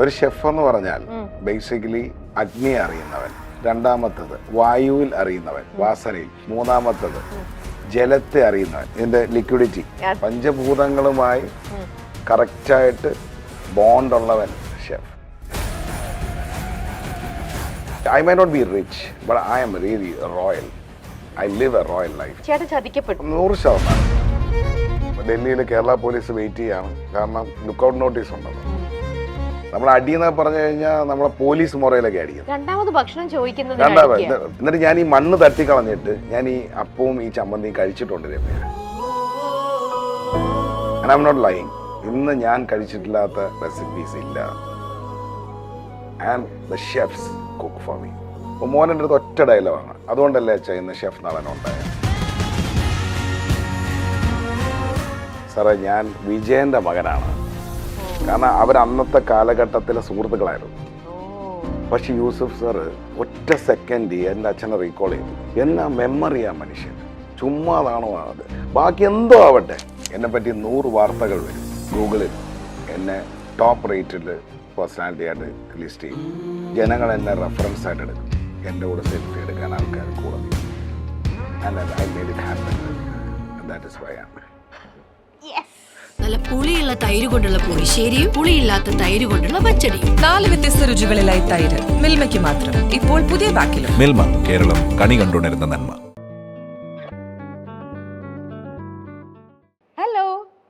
ഒരു ഷെഫ് എന്ന് പറഞ്ഞാൽ ബേസിക്കലി അഗ്നിയെ അറിയുന്നവൻ, രണ്ടാമത്തത് വായുവിൽ അറിയുന്നവൻ വാസനയിൽ, മൂന്നാമത്തത് ജലത്തെ അറിയുന്നവൻ, ഇതിന്റെ ലിക്വിഡിറ്റി, പഞ്ചഭൂതങ്ങളുമായി കറക്റ്റായിട്ട് ബോണ്ടുള്ളവൻ chef. I may not be rich, but I am really royal. I live a royal life. ചേട്ടൻ ചതിക്കപ്പെട്ടു. 100%. ഡൽഹിയിൽ കേരള പോലീസ് വെയിറ്റ് ചെയ്യാണ്. കാരണം ലുക്കൗട്ട് നോട്ടീസ് ഉണ്ടല്ലോ. നമ്മൾ അടിയെന്ന് പറഞ്ഞു കഴിഞ്ഞാൽ നമ്മളെ പോലീസ് മുറയിലൊക്കെ അടിക്കും. രണ്ടാമത് ഭക്ഷണം ചോദിക്കുന്നത് എന്നിട്ട് ഞാൻ ഈ മണ്ണ് തട്ടിക്കളഞ്ഞിട്ട് ഞാൻ ഈ അപ്പവും ഈ ചമ്മന്തിയും കഴിച്ചിട്ടുണ്ട് Ramya. And I'm not lying. ഇന്ന് ഞാൻ കഴിച്ചിട്ടില്ലാത്ത റെസിപ്പീസ് ഇല്ല. And the chefs cook for me. അപ്പോൾ മോൻ്റെ അടുത്ത് ഒറ്റ ഡയലോഗാണ്, അതുകൊണ്ടല്ലേ അച്ഛാ ഇന്ന് ഷെഫ് നടനുണ്ടായത്. സാറേ ഞാൻ വിജയൻ്റെ മകനാണ്. കാരണം അവർ അന്നത്തെ കാലഘട്ടത്തിലെ സുഹൃത്തുക്കളായിരുന്നു. പക്ഷെ യൂസഫ് സാറ് ഒറ്റ സെക്കൻഡ് എൻ്റെ അച്ഛനെ റീകോൾ ചെയ്തു. എന്നാ മെമ്മറിയാ മനുഷ്യൻ, ചുമ്മാതാണോ അത്, ബാക്കി എന്തോ ആവട്ടെ. എന്നെ പറ്റി 100 വാർത്തകൾ വരും ഗൂഗിളിൽ. എന്നെ ടോപ്പ് റേറ്റഡ് പേഴ്സണാലിറ്റി ആയിട്ട് ലിസ്റ്റ് ചെയ്യും. ജനങ്ങൾ എന്നെ റെഫറൻസ് ആയിട്ട് എടുക്കും. എൻ്റെ കൂടെ സെൽഫി എടുക്കാൻ ആൾക്കാർ കൂടെ നിൽക്കും. I made it happen. And that is why I am. നല്ല പുളിയുള്ള തൈര് കൊണ്ടുള്ള പുളിശ്ശേരിയും പുളിയില്ലാത്ത തൈര് കൊണ്ടുള്ള പച്ചടിയും. 4 വ്യത്യസ്ത രുചികളിലായി തൈര് മിൽമയ്ക്ക് മാത്രം. ഇപ്പോൾ പുതിയ പാക്കിലും. മിൽമ, കേരളം കണി കണ്ടുണരുന്ന നന്മ.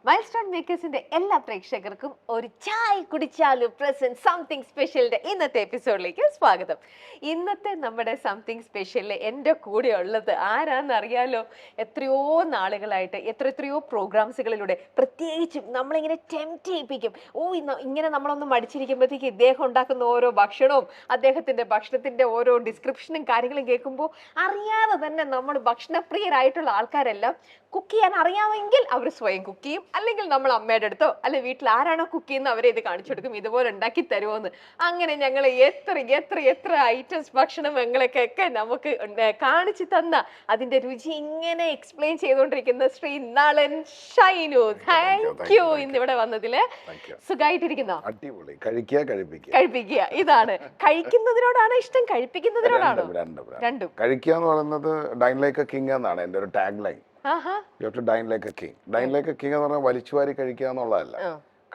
മൈൽസ്റ്റോൺ മേക്കേഴ്സിന്റെ എല്ലാ പ്രേക്ഷകർക്കും ഒരു ചായ കുടിച്ചാലും പ്രസന്റ് സംതിങ് സ്പെഷ്യലിന്റെ ഇന്നത്തെ എപ്പിസോഡിലേക്ക് സ്വാഗതം. ഇന്നത്തെ നമ്മുടെ സംതിങ് സ്പെഷ്യലിൽ എൻ്റെ കൂടെ ഉള്ളത് ആരാന്നറിയാലോ? എത്രയോ നാളുകളായിട്ട് എത്രയോ പ്രോഗ്രാംസുകളിലൂടെ പ്രത്യേകിച്ചും നമ്മളിങ്ങനെ ടെംപ്റ്റ് ചെയ്യിപ്പിക്കും. ഇങ്ങനെ നമ്മളൊന്ന് മടിച്ചിരിക്കുമ്പോഴത്തേക്ക് ഇദ്ദേഹം ഉണ്ടാക്കുന്ന ഓരോ ഭക്ഷണവും അദ്ദേഹത്തിന്റെ ഭക്ഷണത്തിന്റെ ഓരോ ഡിസ്ക്രിപ്ഷനും കാര്യങ്ങളും കേൾക്കുമ്പോൾ അറിയാതെ തന്നെ നമ്മൾ ഭക്ഷണപ്രിയരായിട്ടുള്ള ആൾക്കാരെല്ലാം കുക്ക് ചെയ്യാൻ അറിയാമെങ്കിൽ അവർ സ്വയം കുക്ക് ചെയ്യും, അല്ലെങ്കിൽ നമ്മൾ അമ്മയുടെ അടുത്തോ അല്ലെ വീട്ടിൽ ആരാണോ കുക്ക് ചെയ്യുന്നത് അവരെ ഇത് കാണിച്ചു കൊടുക്കും, ഇതുപോലെ ഉണ്ടാക്കി തരുമോന്ന്. അങ്ങനെ ഞങ്ങൾ എത്ര ഐറ്റംസ് ഭക്ഷണങ്ങളൊക്കെ നമുക്ക് കാണിച്ചു തന്ന അതിന്റെ രുചി ഇങ്ങനെ എക്സ്പ്ലെയിൻ ചെയ്തുകൊണ്ടിരിക്കുന്ന ശ്രീ നളൻ ഷൈനു. താങ്ക് യു ഇന്നിവിടെ വന്നതില്. സുഖമായിട്ടിരിക്കുന്നോ? കഴിപ്പിക്കുക. ഇതാണ് കഴിക്കുന്നതിനോടാണ് ഇഷ്ടം, കഴിപ്പിക്കുന്നതിനോടാണോ? രണ്ടും. കഴിക്കുക എന്ന് പറയുന്നത് ഡൈൻ ലൈക്ക് എ കിങ് എന്നാണ് എൻ്റെ ഒരു tag line. You have to dine like a king. Dine like a king എന്ന് പറഞ്ഞാൽ വലിച്ചുവാരി കഴിക്കുക എന്നുള്ളതല്ല.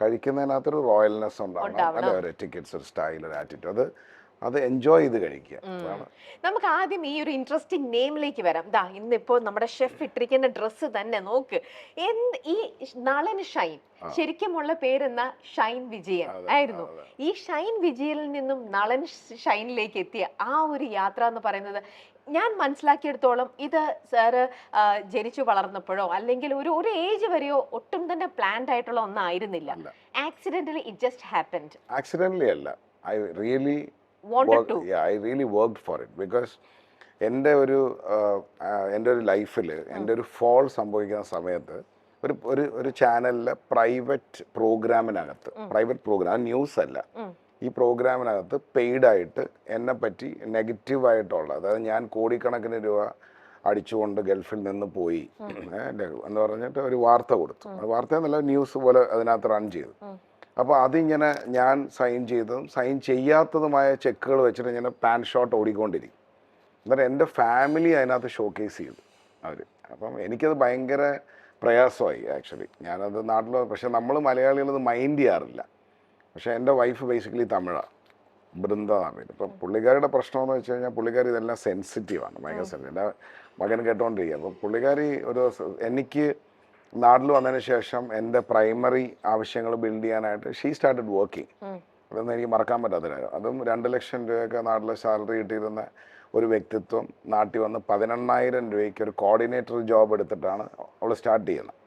കഴിക്കുന്നതിനകത്തൊരു റോയൽനെസ് ഉണ്ടാവണം, അല്ലെ, ഒരു എറ്റിക്കറ്റ്സ്, ഒരു സ്റ്റൈൽ, ഒരു ആറ്റിറ്റ്യൂഡ്, അത് എൻജോയ് ചെയ്ത് കഴിക്കുക. നമുക്ക് ആദ്യം ഈ ഒരു ഇൻട്രസ്റ്റിംഗ് നെയിമിലേക്ക് വരാം. ഇന്നിപ്പോ നമ്മുടെ ഷെഫ് ഇട്ടിരിക്കുന്ന ഡ്രസ്സ് തന്നെ നോക്ക്. ഈ നളൻ ഷൈൻ, ശരിക്കുമുള്ള പേരെന്ന ഷൈൻ വിജയൻ ആയിരുന്നു. ഈ ഷൈൻ വിജയനിൽ നിന്നും നളൻ ഷൈനിലേക്ക് എത്തിയ ആ ഒരു യാത്ര എന്ന് പറയുന്നത് ഞാൻ മനസ്സിലാക്കിയെടുത്തോളം ഇത് സാറ് ജനിച്ചു വളർന്നപ്പോഴോ അല്ലെങ്കിൽ ഒരു ഏജ് വരെയോ ഒട്ടും തന്നെ പ്ലാൻഡ് ആയിട്ടുള്ള ഒന്നായിരുന്നില്ല. Accidentally it just happened. Accidentally അല്ല, I really worked for it. Because എൻ്റെ ഒരു ലൈഫിൽ എൻ്റെ ഒരു ഫോൾ സംഭവിക്കുന്ന സമയത്ത് ഒരു ചാനലിലെ പ്രൈവറ്റ് പ്രോഗ്രാം ന്യൂസ് അല്ല, ഈ പ്രോഗ്രാമിനകത്ത് പെയ്ഡായിട്ട് എന്നെ പറ്റി നെഗറ്റീവായിട്ടുള്ള, അതായത് ഞാൻ കോടിക്കണക്കിന് രൂപ അടിച്ചുകൊണ്ട് ഗൾഫിൽ നിന്ന് പോയി എന്ന് പറഞ്ഞിട്ട് ഒരു വാർത്ത കൊടുത്തു. വാർത്ത എന്നല്ല, ന്യൂസ് പോലെ അതിനകത്ത് റൺ ചെയ്തു. അപ്പോൾ അതിങ്ങനെ ഞാൻ സൈൻ ചെയ്തതും സൈൻ ചെയ്യാത്തതുമായ ചെക്കുകൾ വെച്ചിട്ട് ഇങ്ങനെ പാൻ ഷോട്ട് ഓടിക്കൊണ്ടിരിക്കും. എന്നിട്ട് എൻ്റെ ഫാമിലി അതിനകത്ത് ഷോക്കേസ് ചെയ്തു അവർ. അപ്പം എനിക്കത് ഭയങ്കര പ്രയാസമായി ആക്ച്വലി. ഞാനത് നാട്ടിൽ, പക്ഷെ നമ്മൾ മലയാളികളത് മൈൻഡ് ചെയ്യാറില്ല. പക്ഷേ എൻ്റെ വൈഫ് ബേസിക്കലി തമിഴാണ്, ബൃന്ദ തമിഴ്. ഇപ്പം പുള്ളിക്കാരിയുടെ പ്രശ്നമെന്ന് വെച്ച് കഴിഞ്ഞാൽ പുള്ളിക്കാരി ഇതെല്ലാം സെൻസിറ്റീവാണ്, ഭയങ്കര സെൻസിറ്റീവ്. എൻ്റെ മകൻ കേട്ടോണ്ടിരിക്കുക. അപ്പം പുള്ളിക്കാരി എനിക്ക് നാട്ടിൽ വന്നതിന് ശേഷം എൻ്റെ പ്രൈമറി ആവശ്യങ്ങൾ ബിൽഡ് ചെയ്യാനായിട്ട് ഷീ സ്റ്റാർട്ടഡ് വർക്കിംഗ്. അതൊന്നും എനിക്ക് മറക്കാൻ പറ്റാത്ത കാര്യം. അതും 2 ലക്ഷം രൂപയൊക്കെ നാട്ടിലെ സാലറി കിട്ടിയിരുന്ന ഒരു വ്യക്തിത്വം നാട്ടിൽ വന്ന് 18,000 രൂപയ്ക്ക് ഒരു കോർഡിനേറ്റർ ജോബ് എടുത്തിട്ടാണ് അവൾ സ്റ്റാർട്ട് ചെയ്യുന്നത്.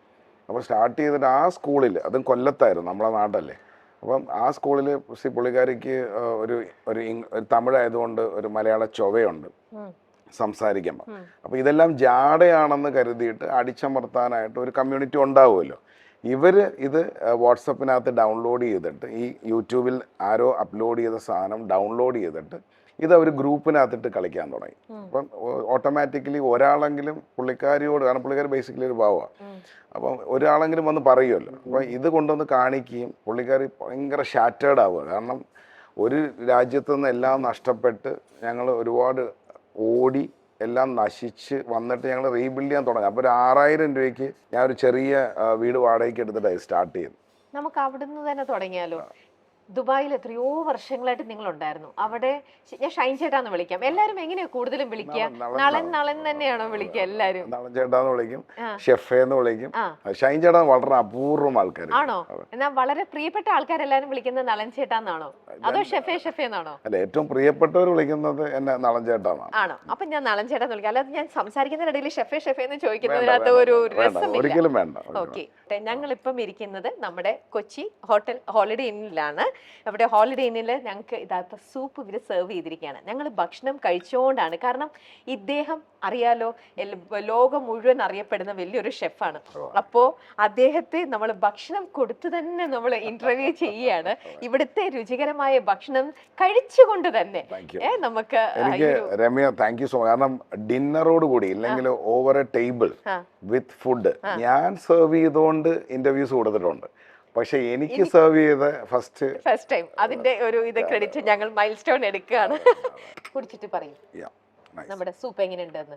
അപ്പോൾ സ്റ്റാർട്ട് ചെയ്തിട്ട് ആ സ്കൂളിൽ, അതും കൊല്ലത്തായിരുന്നു, നമ്മളെ നാട്ടല്ലേ. അപ്പം ആ സ്കൂളിൽ പുള്ളിക്കാരിക്ക് ഒരു തമിഴായതുകൊണ്ട് ഒരു മലയാള ചൊവയുണ്ട് സംസാരിക്കുമ്പോൾ. അപ്പോൾ ഇതെല്ലാം ജാടയാണെന്ന് കരുതിയിട്ട് അടിച്ചമർത്താനായിട്ട് ഒരു കമ്മ്യൂണിറ്റി ഉണ്ടാവുമല്ലോ. ഇവർ ഇത് വാട്സപ്പിനകത്ത് ഡൗൺലോഡ് ചെയ്തിട്ട് ഈ യൂട്യൂബിൽ ആരോ അപ്ലോഡ് ചെയ്ത സാധനം ഡൗൺലോഡ് ചെയ്തിട്ട് ഇത് അവർ ഗ്രൂപ്പിനകത്തിട്ട് കളിക്കാൻ തുടങ്ങി. അപ്പം ഓട്ടോമാറ്റിക്കലി ഒരാളെങ്കിലും പുള്ളിക്കാരിയോട്, കാരണം പുള്ളിക്കാരി ബേസിക്കലി ഒരു ഭാവമാണ്, അപ്പം ഒരാളെങ്കിലും വന്ന് പറയുമല്ലോ. അപ്പം ഇത് കൊണ്ടുവന്ന് കാണിക്കുകയും പുള്ളിക്കാരി ഭയങ്കര ഷാറ്റേർഡ് ആവുക. കാരണം ഒരു രാജ്യത്തു നിന്ന് എല്ലാം നഷ്ടപ്പെട്ട് ഞങ്ങൾ ഒരുപാട് ഓടി എല്ലാം നശിച്ച് വന്നിട്ട് ഞങ്ങൾ റീബിൽഡ് ചെയ്യാൻ തുടങ്ങി. അപ്പോൾ ഒരു 6000 രൂപയ്ക്ക് ഞാൻ ഒരു ചെറിയ വീട് വാടകയ്ക്ക് എടുത്തിട്ടായി സ്റ്റാർട്ട് ചെയ്തു. നമുക്ക് അവിടുന്ന് തന്നെ തുടങ്ങിയാലോ? ദുബായിൽ എത്രയോ വർഷങ്ങളായിട്ട് നിങ്ങൾ ഉണ്ടായിരുന്നു. അവിടെ ഞാൻ ഷൈൻ ചേട്ടാന്ന് വിളിക്കാം. എല്ലാരും എങ്ങനെയാ കൂടുതലും വിളിക്കുക? നളൻ നളൻ തന്നെയാണോ വിളിക്കുക എല്ലാരും? നളൻ ചേട്ടാന്ന് വിളിക്കും, ഷെഫേന്ന് വിളിക്കും. ഷൈൻ ചേട്ടാ വളരെ അപൂർവം ആൾക്കാർ ആണോ? എന്നാൽ വളരെ പ്രിയപ്പെട്ട ആൾക്കാരെല്ലാരും വിളിക്കുന്നത് നളൻ ചേട്ടാന്നാണോ അതോ ഷെഫേ ഷെഫേന്നാണോ? അല്ല, ഏറ്റവും പ്രിയപ്പെട്ടവർ വിളിക്കുന്നത് എന്നെ നളൻ ചേട്ടാന്നാണ്. ആണോ? അപ്പൊ ഞാൻ നളൻ ചേട്ടാന്ന് വിളിക്കാം. അല്ലാതെ ഞാൻ സംസാരിക്കുന്നതിനിടയിൽ ഷെഫേ ഷെഫേന്ന് ചോദിക്കുന്നതിനകത്ത് ഒരു രസമില്ല. ഒരിക്കലും വേണ്ട. ഓക്കെ, ഞങ്ങളിപ്പം ഇരിക്കുന്നത് നമ്മുടെ കൊച്ചി ഹോട്ടൽ ഹോളിഡേ ഇന്നിലാണ്. അവിടെ ഹോളിഡേ ഇന്നിൽ ഞങ്ങൾക്ക് ഇതാത്ത സൂപ്പ് ഇവർ സെർവ് ചെയ്തിരിക്കുകയാണ്. ഞങ്ങൾ ഭക്ഷണം കഴിച്ചുകൊണ്ടാണ്. കാരണം ഇദ്ദേഹം അറിയാലോ, ലോകം മുഴുവൻ അറിയപ്പെടുന്ന വലിയൊരു ഷെഫാണ്. അപ്പോൾ അദ്ദേഹത്തെ നമ്മൾ ഭക്ഷണം കൊടുത്തു തന്നെ നമ്മൾ ഇന്റർവ്യൂ ചെയ്യുകയാണ്. ഇവിടുത്തെ രുചികരമായ ഭക്ഷണം കഴിച്ചുകൊണ്ട് തന്നെ നമുക്ക്. എനിക്ക് Ramya thank you so much. കാരണം ഡിന്നറോട് കൂടി ഇല്ലെങ്കിൽ over A table with food ഞാൻ സെർവ് ചെയ്തുകൊണ്ട് ഇന്റർവ്യൂസ് കൊടുത്തിട്ടുണ്ട്. പക്ഷെ എനിക്ക് സെർവ് ചെയ്ത ഫസ്റ്റ് ടൈം അതിന്റെ ഒരു ഇത് ക്രെഡിറ്റ് ഞങ്ങൾ മൈൽ സ്റ്റോൺ എടുക്കുകയാണ്. കുടിച്ചിട്ട് പറയും നമ്മുടെ സൂപ്പ് എങ്ങനെയുണ്ടെന്ന്.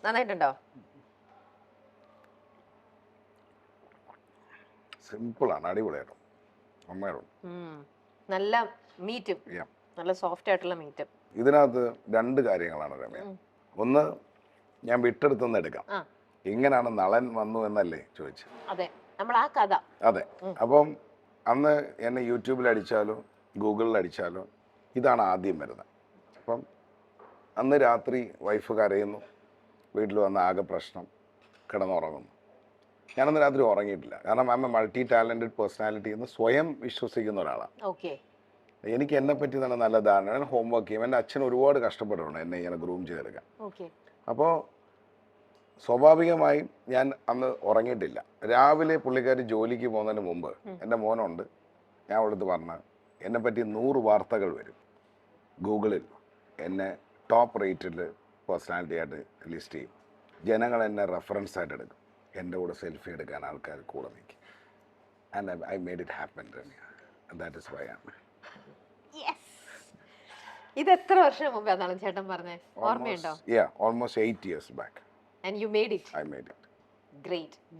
നന്നായിട്ടുണ്ടോ? സിമ്പിൾ ആണ്, അടിപൊളിയായിട്ടും നല്ല മീറ്റും, നല്ല സോഫ്റ്റ് ആയിട്ടുള്ള മീറ്റും. ഇതിനകത്ത് 2 കാര്യങ്ങളാണ് രമ്യ. ഒന്ന്, ഞാൻ വിട്ടെടുത്തുനിന്ന് എടുക്കാം. എങ്ങനെയാണ് നളൻ വന്നു എന്നല്ലേ ചോദിച്ചു. അതെ, നമ്മൾ ആ കഥ. അതെ. അപ്പം അന്ന് എന്നെ യൂട്യൂബിൽ അടിച്ചാലോ ഗൂഗിളിൽ അടിച്ചാലോ ഇതാണ് ആദ്യം വരുന്നത്. അപ്പം അന്ന് രാത്രി വൈഫ് കരയുന്നു, വീട്ടിൽ വന്ന ആകെ പ്രശ്നം, കിടന്നുറങ്ങുന്നു. ഞാനന്ന് രാത്രി ഉറങ്ങിയിട്ടില്ല. കാരണം I M A multi talented personality എന്ന് സ്വയം വിശ്വസിക്കുന്ന ഒരാളാണ്. എനിക്ക് എന്നെ പറ്റി തന്നെ നല്ല ധാരണ. ഞാൻ ഹോംവർക്ക് ചെയ്യും. എൻ്റെ അച്ഛൻ ഒരുപാട് കഷ്ടപ്പെട്ടിട്ടുണ്ട് എന്നെ ഇങ്ങനെ ഗ്രൂം ചെയ്തെടുക്കാൻ. അപ്പോൾ സ്വാഭാവികമായും ഞാൻ അന്ന് ഉറങ്ങിയിട്ടില്ല. രാവിലെ പുള്ളിക്കാരി ജോലിക്ക് പോകുന്നതിന് മുമ്പ് എൻ്റെ മോനുണ്ട്, ഞാൻ അവിടുത്തെ പറഞ്ഞ എന്നെ പറ്റി 100 വാർത്തകൾ വരും ഗൂഗിളിൽ. എന്നെ ടോപ്പ് റേറ്റിൽ പേഴ്സണാലിറ്റി ആയിട്ട് ലിസ്റ്റ് ചെയ്യും. ജനങ്ങൾ എന്നെ റെഫറൻസ് ആയിട്ട് എടുക്കും. എൻ്റെ കൂടെ സെൽഫി എടുക്കാൻ ആൾക്കാർ കൂടെ നിൽക്കും. And I made it happen. That is why I. Am എത്ര വർഷം മുമ്പേ നളൻ ചേട്ടൻ പറഞ്ഞേ? ഓർമ്മയുണ്ടോ? Almost 8 years back. And you made it. I made it.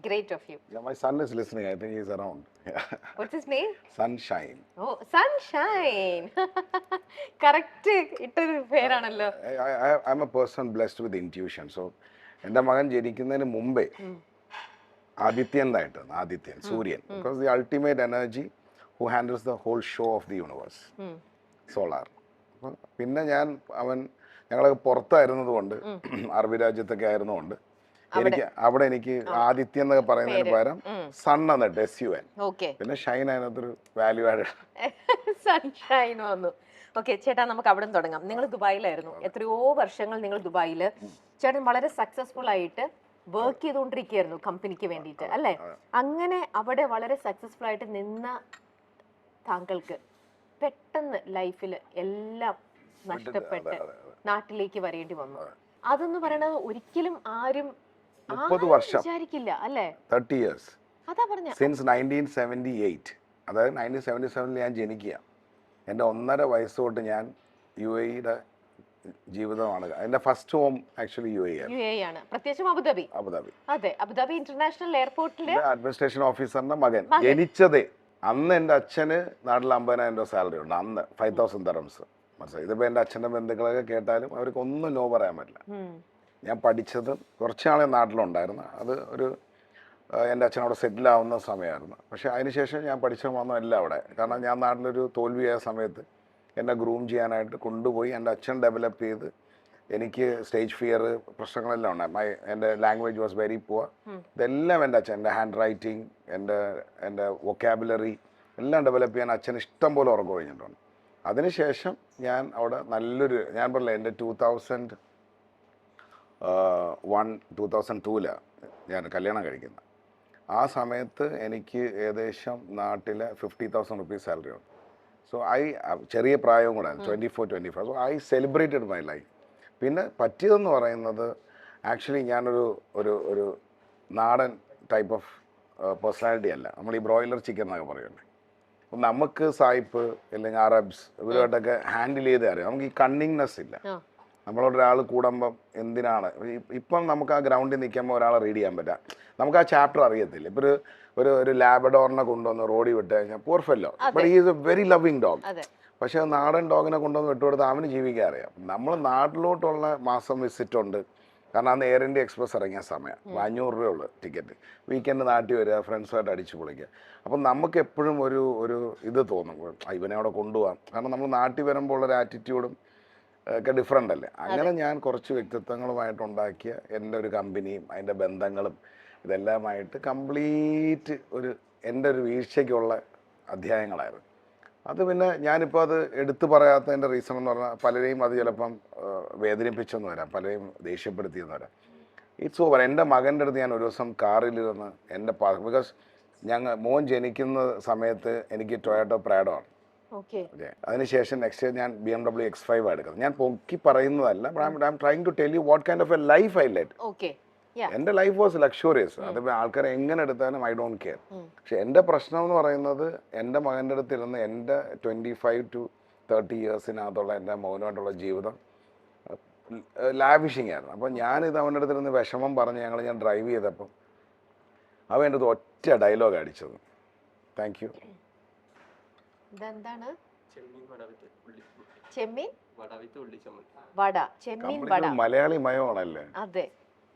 Great of you. Yeah, my son is listening. I think he's around. What's his name? Sunshine. Oh, Sunshine. Correct. ഇട്ടൊരു പേരാണല്ലോ. I'm a person blessed with intuition. So എൻ്റെ മകൻ ജനിക്കുന്നതിന് മുമ്പേ ആദിത്യൻ സൂര്യൻ, because the ultimate energy who handles the whole show of the universe, solar. പിന്നെ ഞങ്ങളൊക്കെ പുറത്തായിരുന്നത് കൊണ്ട്, അറബി രാജ്യത്തൊക്കെ ആയിരുന്നതുകൊണ്ട് എനിക്ക് ആദിത്യം എന്നൊക്കെ പറയുന്നതിന് പകരം സൺ എന്നിട്ട് SUN. പിന്നെ ഷൈൻ അതിനകത്തൊരു വാല്യൂ ആഡ്. സൺഷൈൻ വന്നു. ഓക്കെ ചേട്ടാ, നമുക്ക് അവിടെ നിന്ന് തുടങ്ങാം. നിങ്ങൾ ദുബായിലായിരുന്നു, എത്രയോ വർഷങ്ങൾ നിങ്ങൾ ദുബായിൽ. ചേട്ടൻ വളരെ സക്സസ്ഫുൾ ആയിട്ട് വർക്ക് ചെയ്തുകൊണ്ടിരിക്കുകയായിരുന്നു കമ്പനിക്ക് വേണ്ടിയിട്ട്, അല്ലേ? അങ്ങനെ അവിടെ വളരെ സക്സസ്ഫുൾ ആയിട്ട് നിന്ന താങ്കൾക്ക് പെട്ടെന്ന് ലൈഫിൽ എല്ലാം നഷ്ടപ്പെട്ട് നാട്ടിലേക്ക് വരേണ്ടി വന്നു. അതെന്ന് പറയണത് ഒരിക്കലും ആരും 30 വർഷം വിചാരിക്കില്ല, അല്ലേ? 30 years. അതാ പറഞ്ഞ സിൻസ് 1978. അതായത് 1977 ഞാൻ ജനിക്കുക. എൻ്റെ 1.5 വയസ്സ് തൊട്ട് ഞാൻ UAE ജീവിതമാണ്. എൻ്റെ ഫസ്റ്റ് ഹോം ആക്ച്വലി UAE ആണ്. പ്രത്യേകിച്ചും അബുദാബി. അതെ, അബുദാബി ഇന്റർനാഷണൽ എയർപോർട്ടിലെ അഡ്മിനിസ്ട്രേഷൻ ഓഫീസറിന്റെ മകൻ. ജനിച്ചതേ അന്ന് എൻ്റെ അച്ഛന് നാട്ടിൽ 50,000 രൂപ സാലറി ഉണ്ട്. അന്ന് 5,000 dirhams. മനസ്സിലായി? ഇതിപ്പോൾ എൻ്റെ അച്ഛൻ്റെ ബന്ധുക്കളൊക്കെ കേട്ടാലും അവർക്ക് ഒന്നും നോ പറയാൻ പറ്റില്ല. ഞാൻ പഠിച്ചത് കുറച്ച് നാളെ നാട്ടിലുണ്ടായിരുന്നു. അത് എൻ്റെ അച്ഛനവിടെ സെറ്റിൽ ആവുന്ന സമയമായിരുന്നു. പക്ഷേ അതിനുശേഷം ഞാൻ പഠിച്ചു വന്നതല്ല അവിടെ. കാരണം ഞാൻ നാട്ടിലൊരു തോൽവിയായ സമയത്ത് എന്നെ ഗ്രൂം ചെയ്യാനായിട്ട് കൊണ്ടുപോയി എൻ്റെ അച്ഛൻ ഡെവലപ്പ് ചെയ്ത് എനിക്ക് സ്റ്റേജ് ഫിയർ പ്രശ്നങ്ങളെല്ലാം ഉണ്ടായി. എൻ്റെ ലാംഗ്വേജ് വാസ് വെരി പുവർ. ഇതെല്ലാം എൻ്റെ അച്ഛൻ, എൻ്റെ ഹാൻഡ് റൈറ്റിംഗ്, എൻ്റെ വൊക്കാബുലറി എല്ലാം ഡെവലപ്പ് ചെയ്യാൻ അച്ഛൻ ഇഷ്ടം പോലെ ഉറക്കം കഴിഞ്ഞിട്ടുണ്ട്. അതിനുശേഷം ഞാൻ അവിടെ ഞാൻ പറഞ്ഞില്ല, എൻ്റെ 2001-2002 ഞാൻ കല്യാണം കഴിക്കുന്നത്. ആ സമയത്ത് എനിക്ക് ഏകദേശം നാട്ടിലെ 50,000 റുപ്പീസ് സാലറി ഉണ്ട്. സോ ചെറിയ പ്രായവും കൂടെ 24-25. So I celebrated my life. പിന്നെ പറ്റിയതെന്ന് പറയുന്നത് ആക്ച്വലി ഞാനൊരു ഒരു ഒരു നാടൻ ടൈപ്പ് ഓഫ് പേഴ്സണാലിറ്റി അല്ല. നമ്മൾ ഈ ബ്രോയിലർ ചിക്കൻ എന്നൊക്കെ പറയുന്നത്. അപ്പം നമുക്ക് സായിപ്പ് അല്ലെങ്കിൽ അറബ്സ് ഇവരുമായിട്ടൊക്കെ ഹാൻഡിൽ ചെയ്തേ അറിയാം. നമുക്ക് ഈ കണ്ണിങ്നെസ് ഇല്ല. നമ്മളോട് ഒരാൾ കൂടുമ്പം എന്തിനാണ് ഇപ്പം നമുക്ക് ആ ഗ്രൗണ്ടിൽ നിൽക്കുമ്പോൾ ഒരാളെ റീഡ് ചെയ്യാൻ പറ്റാം. നമുക്ക് ആ ചാപ്റ്റർ അറിയത്തില്ല. ഇപ്പോൾ ഒരു ലാബഡോറിനെ കൊണ്ടുവന്ന് റോഡിൽ വിട്ട് കഴിഞ്ഞാൽ poor fellow, but he is a very loving dog. പക്ഷേ നാടൻ ഡോഗിനെ കൊണ്ടുവന്ന് വിട്ടുകൊടുത്ത് അവന് ജീവിക്കാൻ അറിയാം. നമ്മൾ നാട്ടിലോട്ടുള്ള മാസം വിസിറ്റ് ഉണ്ട്. കാരണം അന്ന് എയർ ഇന്ത്യ എക്സ്പ്രസ് ഇറങ്ങിയ സമയം 500 രൂപയുള്ളൂ ടിക്കറ്റ്. വീക്കെൻഡ് നാട്ടിൽ വരിക, ഫ്രണ്ട്സുമായിട്ട് അടിച്ചു പൊളിക്കുക. അപ്പം നമുക്ക് എപ്പോഴും ഒരു ഇത് തോന്നും, ഇവനെ അവിടെ കൊണ്ടുപോകാം. കാരണം നമ്മൾ നാട്ടിൽ വരുമ്പോൾ ഉള്ളൊരു ആറ്റിറ്റ്യൂഡും ഒക്കെ ഡിഫറെൻ്റ് അല്ലേ. അങ്ങനെ ഞാൻ കുറച്ച് വ്യക്തിത്വങ്ങളുമായിട്ടുണ്ടാക്കിയ എൻ്റെ ഒരു കമ്പനിയും അതിൻ്റെ ബന്ധങ്ങളും ഇതെല്ലാമായിട്ട് കംപ്ലീറ്റ് എൻ്റെ ഒരു വീഴ്ചയ്ക്കുള്ള അധ്യായങ്ങളായിരുന്നു. അത് പിന്നെ ഞാനിപ്പോൾ അത് എടുത്തു പറയാത്തതിൻ്റെ റീസൺ എന്ന് പറഞ്ഞാൽ പലരെയും അത് ചിലപ്പം വേദനിപ്പിച്ചെന്ന് വരാം, പലരെയും ദേഷ്യപ്പെടുത്തിയെന്ന് വരാം. It's over. എൻ്റെ മകൻ്റെ അടുത്ത് ഞാൻ ഒരു ദിവസം കാറിലിരുന്ന് എൻ്റെ ബിക്കോസ് മോൻ ജനിക്കുന്ന സമയത്ത് എനിക്ക് ടൊയോട്ടോ പ്രാഡോ ആണ്. അതിനുശേഷം നെക്സ്റ്റ് ഇയർ ഞാൻ BMW X5 എടുക്കുന്നത്. ഞാൻ പൊക്കി പറയുന്നതല്ല, I am trying to tell you what kind of a life I led. എൻ്റെ ലൈഫ് വാസ് ലക്ഷറിയസ്. അതിപ്പോൾ ആൾക്കാരെ എങ്ങനെ എടുത്താലും ഐ ഡോണ്ട് കെയർ. പക്ഷെ എൻ്റെ പ്രശ്നം എന്ന് പറയുന്നത് എൻ്റെ മകൻ്റെ അടുത്തിരുന്ന് എൻ്റെ 25 to 30 ഇയേഴ്സിനകത്തുള്ള എൻ്റെ മൗനമായിട്ടുള്ള ജീവിതം ലാവിഷിങ് ആയിരുന്നു. അപ്പോൾ ഞാനിത് അവൻ്റെ അടുത്തിരുന്ന് വിഷമം പറഞ്ഞ് ഞാൻ ഡ്രൈവ് ചെയ്തപ്പോൾ അവൻ എൻ്റെ അടുത്ത് ഒറ്റ ഡയലോഗ് അടിച്ചത്, താങ്ക് യു. ഇതെന്താണ്? മലയാളി മയമാണല്ലേ? അതെ,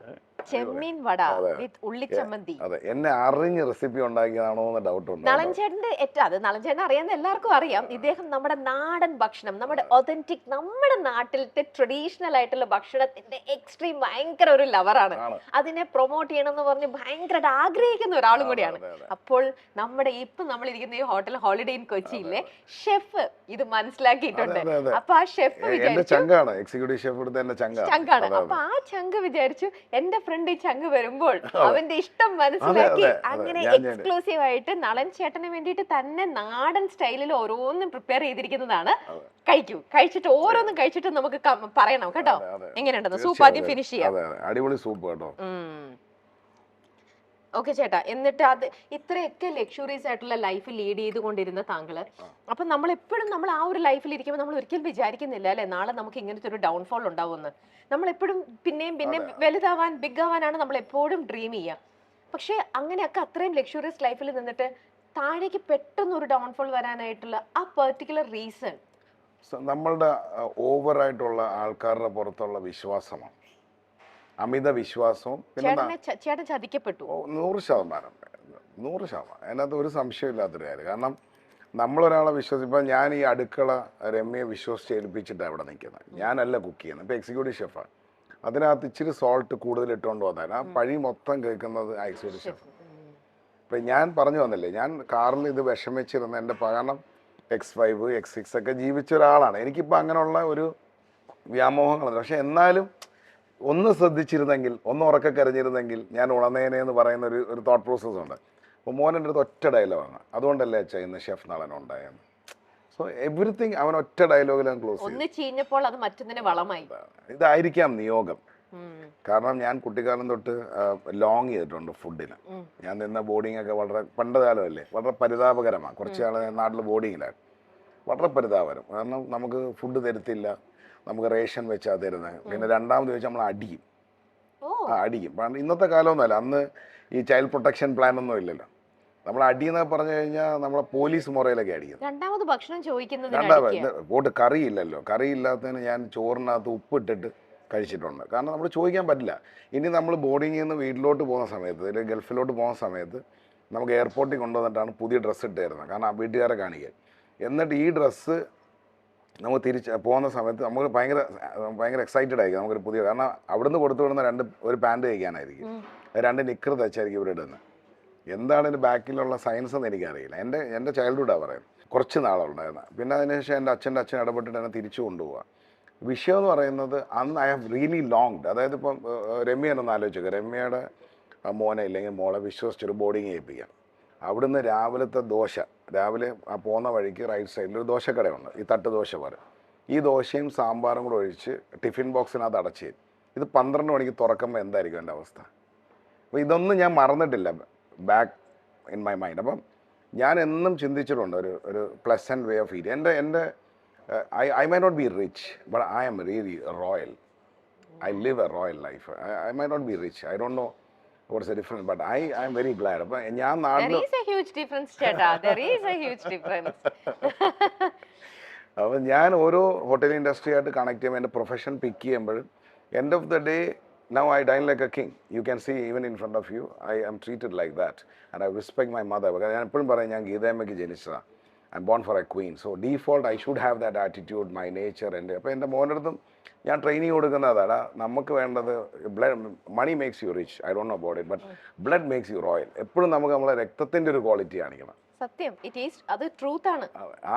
ചെമ്മീൻ വട വിത്ത് ഉള്ളിച്ചമ്മന്തി. അതെ, എന്നെ അറിഞ്ഞ് റെസിപ്പി ഉണ്ടാക്കിയതാണോ എന്ന് ഡൗട്ട് ഉണ്ട്. നളൻചേട്ടന്റെ അത് നളൻചേട്ടൻ അറിയാവുന്ന എല്ലാവർക്കും അറിയാം. ഇദ്ദേഹം നമ്മുടെ നാടൻ ഭക്ഷണം, നമ്മുടെ ഒതന്റിക്, നമ്മുടെ നാട്ടിലത്തെ ട്രഡീഷണൽ ആയിട്ടുള്ള ഭക്ഷണത്തിന്റെ എക്സ്ട്രീം ഭയങ്കര ഒരു ലവറാണ്. അതിനെ പ്രൊമോട്ട് ചെയ്യണം എന്ന് പറഞ്ഞ് ഭയങ്കര ആഗ്രഹിക്കുന്ന ഒരാളും കൂടിയാണ്. അപ്പോൾ നമ്മുടെ ഇപ്പൊ നമ്മൾ ഇരിക്കുന്ന ഈ ഹോട്ടൽ ഹോളിഡേ ഇൻ കൊച്ചിയിലെ ഷെഫ് ഇത് മനസ്സിലാക്കിയിട്ടുണ്ട്. അപ്പൊ ആ ഷെഫ് വിചാരിച്ചു ചങ്കാണ്. അപ്പൊ ആ ചങ്ക് വിചാരിച്ചു എന്റെ ഫ്രണ്ട് ഈ ചങ്ക് വരുമ്പോൾ അവന്റെ ഇഷ്ടം മനസ്സിലാക്കി അങ്ങനെ എക്സ്ക്ലൂസീവ് ആയിട്ട് നളൻ ചേട്ടന് വേണ്ടിയിട്ട് തന്നെ നാടൻ സ്റ്റൈലിൽ ഓരോന്നും പ്രിപ്പയർ ചെയ്തിരിക്കുന്നതാണ്. കഴിച്ചിട്ട് ഓരോന്നും കഴിച്ചിട്ട് നമുക്ക് പറയണം കേട്ടോ എങ്ങനെയുണ്ടെന്ന്. സൂപ്പ് ആദ്യം ഫിനിഷ് ചെയ്യാം. അടിപൊളി സൂപ്പ് കേട്ടോ. ഓക്കെ ചേട്ടാ, എന്നിട്ട് അത് ഇത്രയൊക്കെ ലക്ഷറീസ് ആയിട്ടുള്ള ലൈഫ് ലീഡ് ചെയ്തുകൊണ്ടിരുന്ന താങ്കള്, അപ്പൊ നമ്മൾ എപ്പോഴും നമ്മൾ ആ ഒരു ലൈഫിൽ ഇരിക്കുമ്പോൾ നമ്മൾ ഒരിക്കലും വിചാരിക്കുന്നില്ല അല്ലെ നാളെ നമുക്ക് ഇങ്ങനത്തെ ഒരു ഡൗൺഫോൾ ഉണ്ടാവുമെന്ന്. നമ്മൾ എപ്പോഴും പിന്നെയും വലുതാവാൻ, ബിഗ് ആവാനാണ് നമ്മൾ എപ്പോഴും ഡ്രീം ചെയ്യുക. പക്ഷെ അങ്ങനെയൊക്കെ അത്രയും ലക്ഷറിയസ് ലൈഫിൽ നിന്നിട്ട് താഴേക്ക് പെട്ടെന്ന് ഒരു ഡൗൺഫോൾ വരാനായിട്ടുള്ള ആ പെർട്ടിക്കുലർ റീസൺ നമ്മളുടെ ഓവറായിട്ടുള്ള ആൾക്കാരുടെ പുറത്തുള്ള വിശ്വാസമാണ്, അമിത വിശ്വാസവും. ചേട്ടൻ ചതിക്കപ്പെട്ടു 100%. അതിനകത്ത് ഒരു സംശയമില്ലാത്തൊരു കാര്യം. കാരണം നമ്മളൊരാളെ വിശ്വസിപ്പോൾ ഞാൻ ഈ അടുക്കള രമ്യയെ വിശ്വസിച്ച് ഏൽപ്പിച്ചിട്ടാണ് ഇവിടെ നിൽക്കുന്നത്. ഞാനല്ല കുക്ക് ചെയ്യുന്നത്. ഇപ്പോൾ എക്സിക്യൂട്ടീവ് ഷെഫാണ്. അതിനകത്ത് ഇച്ചിരി സോൾട്ട് കൂടുതൽ ഇട്ടുകൊണ്ട് വന്നാൽ ആ പഴി മൊത്തം കേൾക്കുന്നത് ആ എക്സിക്യൂട്ടീവ് ഷെഫ്. ഇപ്പം ഞാൻ പറഞ്ഞു വന്നില്ലേ, ഞാൻ കാറിൽ ഇത് വിഷമിച്ചിരുന്ന എൻ്റെ കാരണം X5 X6 ഒക്കെ ജീവിച്ച ഒരാളാണ്. എനിക്കിപ്പോൾ അങ്ങനെയുള്ള ഒരു വ്യാമോഹങ്ങളുണ്ട്. പക്ഷെ എന്നാലും ഒന്ന് ശ്രദ്ധിച്ചിരുന്നെങ്കിൽ, ഒന്ന് ഉറക്കെ കരഞ്ഞിരുന്നെങ്കിൽ ഞാൻ ഉണർന്നേനെ എന്ന് പറയുന്ന ഒരു തോട്ട് പ്രോസസ് ഉണ്ട്. അപ്പോൾ മോൻ്റെ അടുത്ത് ഒറ്റ ഡയലോഗാണ്, അതുകൊണ്ടല്ലേ അച്ഛാ ഇന്ന് ഷെഫ് നളൻ ഉണ്ടായെന്ന്. സോ എവറിത്തിങ് അവൻ ഒറ്റ ഡയലോഗിൽ ക്ലോസ് ചെയ്തു. ഇതായിരിക്കാം നിയോഗം. കാരണം ഞാൻ കുട്ടിക്കാലം തൊട്ട് ലോങ് ചെയ്തിട്ടുണ്ട് ഫുഡിന്. ഞാൻ നിന്ന ബോർഡിംഗ് ഒക്കെ വളരെ പണ്ട് കാലമല്ലേ, വളരെ പരിതാപകരമാണ്. കുറച്ച് നാൾ നാട്ടിൽ ബോർഡിങ്ങിലാണ്, വളരെ പരിതാപകരം. കാരണം നമുക്ക് ഫുഡ് തരത്തില്ല, നമുക്ക് റേഷൻ വെച്ചാൽ തരുന്നത്. പിന്നെ രണ്ടാമത് വെച്ചാൽ നമ്മൾ അടിയും. കാരണം ഇന്നത്തെ കാലമൊന്നുമല്ല, അന്ന് ഈ ചൈൽഡ് പ്രൊട്ടക്ഷൻ പ്ലാൻ ഒന്നും ഇല്ലല്ലോ. നമ്മൾ അടിയെന്നൊക്കെ പറഞ്ഞു കഴിഞ്ഞാൽ നമ്മളെ പോലീസ് മുറയിലൊക്കെ അടിക്കുന്നത്. രണ്ടാമത് ഭക്ഷണം ചോദിക്കുന്നത് കറിയില്ലല്ലോ. കറിയില്ലാത്തതിന് ഞാൻ ചോറിനകത്ത് ഉപ്പിട്ടിട്ട് കഴിച്ചിട്ടുണ്ട്. കാരണം നമ്മൾ ചോദിക്കാൻ പറ്റില്ല. ഇനി നമ്മൾ ബോർഡിങ്ങിൽ നിന്ന് വീട്ടിലോട്ട് പോകുന്ന സമയത്ത്, അല്ലെങ്കിൽ ഗൾഫിലോട്ട് പോകുന്ന സമയത്ത് നമുക്ക് എയർപോർട്ടിൽ കൊണ്ടുവന്നിട്ടാണ് പുതിയ ഡ്രസ്സ് ഇട്ട് തരുന്നത്. കാരണം വീട്ടുകാരെ കാണിക്കാൻ. എന്നിട്ട് ഈ ഡ്രസ്സ് നമുക്ക് തിരിച്ച് പോകുന്ന സമയത്ത് നമുക്ക് ഭയങ്കര എക്സൈറ്റഡ് ആയിരിക്കും. നമുക്കൊരു പുതിയ, കാരണം അവിടുന്ന് കൊടുത്തു വിടുന്ന ഒരു പാൻറ് തയ്ക്കാനായിരിക്കും, 2 നിക്കർ തയ്ച്ചായിരിക്കും ഇവിടെ ഇടുന്നത്. എന്താണ് ഇതിൻ്റെ ബാക്കിലുള്ള സയൻസ് എന്ന് എനിക്കറിയില്ല. എൻ്റെ ചൈൽഡ്ഹുഡാണ് പറയുന്നത്. കുറച്ച് നാളുണ്ടായിരുന്നു. പിന്നെ അതിനുശേഷം എൻ്റെ അച്ഛൻ ഇടപെട്ടിട്ട് എന്നെ തിരിച്ചു കൊണ്ടുപോവുക. വിഷയം എന്ന് പറയുന്നത് അന്ന് ഐ ഹാവ് റിയലി ലോങ്ഡ്. അതായത് ഇപ്പം രമ്യനൊന്ന് ആലോചിക്കുക, രമ്യയുടെ മോനെ ഇല്ലെങ്കിൽ മോളെ വിശ്വസിച്ചൊരു ബോർഡിങ് ചെയ്യിപ്പിക്കാം. അവിടുന്ന് രാവിലത്തെ ദോശ, രാവിലെ ആ പോകുന്ന വഴിക്ക് റൈറ്റ് സൈഡിൽ ഒരു ദോശക്കടയുണ്ട്, ഈ തട്ട് ദോശ പോലെ. ഈ ദോശയും സാമ്പാറും കൂടെ ഒഴിച്ച് ടിഫിൻ ബോക്സിനകത്ത് അടച്ച് തരും. ഇത് 12 മണിക്ക് തുറക്കുമ്പോൾ എന്തായിരിക്കും എൻ്റെ അവസ്ഥ? അപ്പോൾ ഇതൊന്നും ഞാൻ മറന്നിട്ടില്ല, ബാക്ക് ഇൻ മൈ മൈൻഡ്. അപ്പം ഞാൻ എന്നും ചിന്തിച്ചിട്ടുണ്ട് ഒരു പ്ലസൻറ്റ് വേ ഓഫ് ഈറ്റിംഗ്. എൻ്റെ I might not be rich, but I am really royal. I live a royal life. I might not be rich. I don't know what's the difference, but I am very glad. അപ്പം ഞാൻ There നാട്ടിൽ is a huge difference, ചേട്ടാ. There is a huge difference. അപ്പം ഞാൻ ഓരോ hotel ഇൻഡസ്ട്രിയായിട്ട് connect ചെയ്യുമ്പോൾ എൻ്റെ profession pick ചെയ്യുമ്പോൾ end of the day now I dine like a king. You can see even in front of you I am treated like that and I respect my mother. ഞാൻ എപ്പോഴും പറയും ഞാൻ ഗീതയമ്മയ്ക്ക് ജനിച്ചതാണ്. I am born for a queen. So default I should have that attitude, my nature. അപ്പോൾ എൻ്റെ മോൻ്റെ അടുത്തും ഞാൻ ട്രെയിനിങ് കൊടുക്കുന്നതാണ്, നമുക്ക് വേണ്ടത് blood. Money makes you rich, I don't know about it, but blood makes you royal. എപ്പോഴും നമുക്ക് നമ്മളെ രക്തത്തിൻ്റെ ഒരു ക്വാളിറ്റി കാണിക്കണം. സത്യം, ഇറ്റ് ഈസ്, അത് ട്രൂത്ത് ആണ്.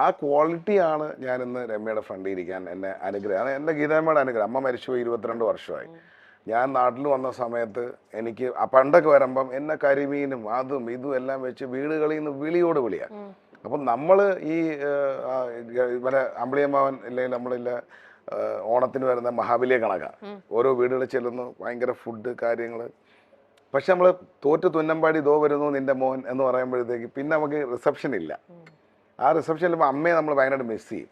ആ ക്വാളിറ്റിയാണ് ഞാനിന്ന് രമ്യയുടെ ഫ്രണ്ടിൽ ഇരിക്കാൻ എന്നെ അനുഗ്രഹം. അത് എൻ്റെ ഗീതമ്മയുടെ അനുഗ്രഹം. അമ്മ മരിച്ചുപോയി 22 വർഷമായി. ഞാൻ നാട്ടിൽ വന്ന സമയത്ത് എനിക്ക് പണ്ടൊക്കെ വരുമ്പം എന്നെ കരിമീനും അതും ഇതും എല്ലാം വെച്ച് വീടുകളിൽ നിന്ന് വിളിയോട് വിളിയാണ്. അപ്പം നമ്മൾ ഈ ഇവരെ അമ്പിളിയമ്മാവൻ ഇല്ലെങ്കിൽ നമ്മളില്ല ഓണത്തിന് വരുന്ന മഹാബലിയെ കണക്കാണ്. ഓരോ വീടുകളിൽ ചെല്ലുന്നു, ഭയങ്കര ഫുഡ് കാര്യങ്ങൾ. പക്ഷെ നമ്മൾ തോറ്റ് തുന്നമ്പാടി ദോ വരുന്നു നിന്റെ മോൻ എന്ന് പറയുമ്പോഴത്തേക്ക് പിന്നെ നമുക്ക് റിസപ്ഷൻ ഇല്ല. ആ റിസപ്ഷനിൽ അമ്മയെ നമ്മൾ ഭയങ്കരമായിട്ട് മിസ് ചെയ്യും.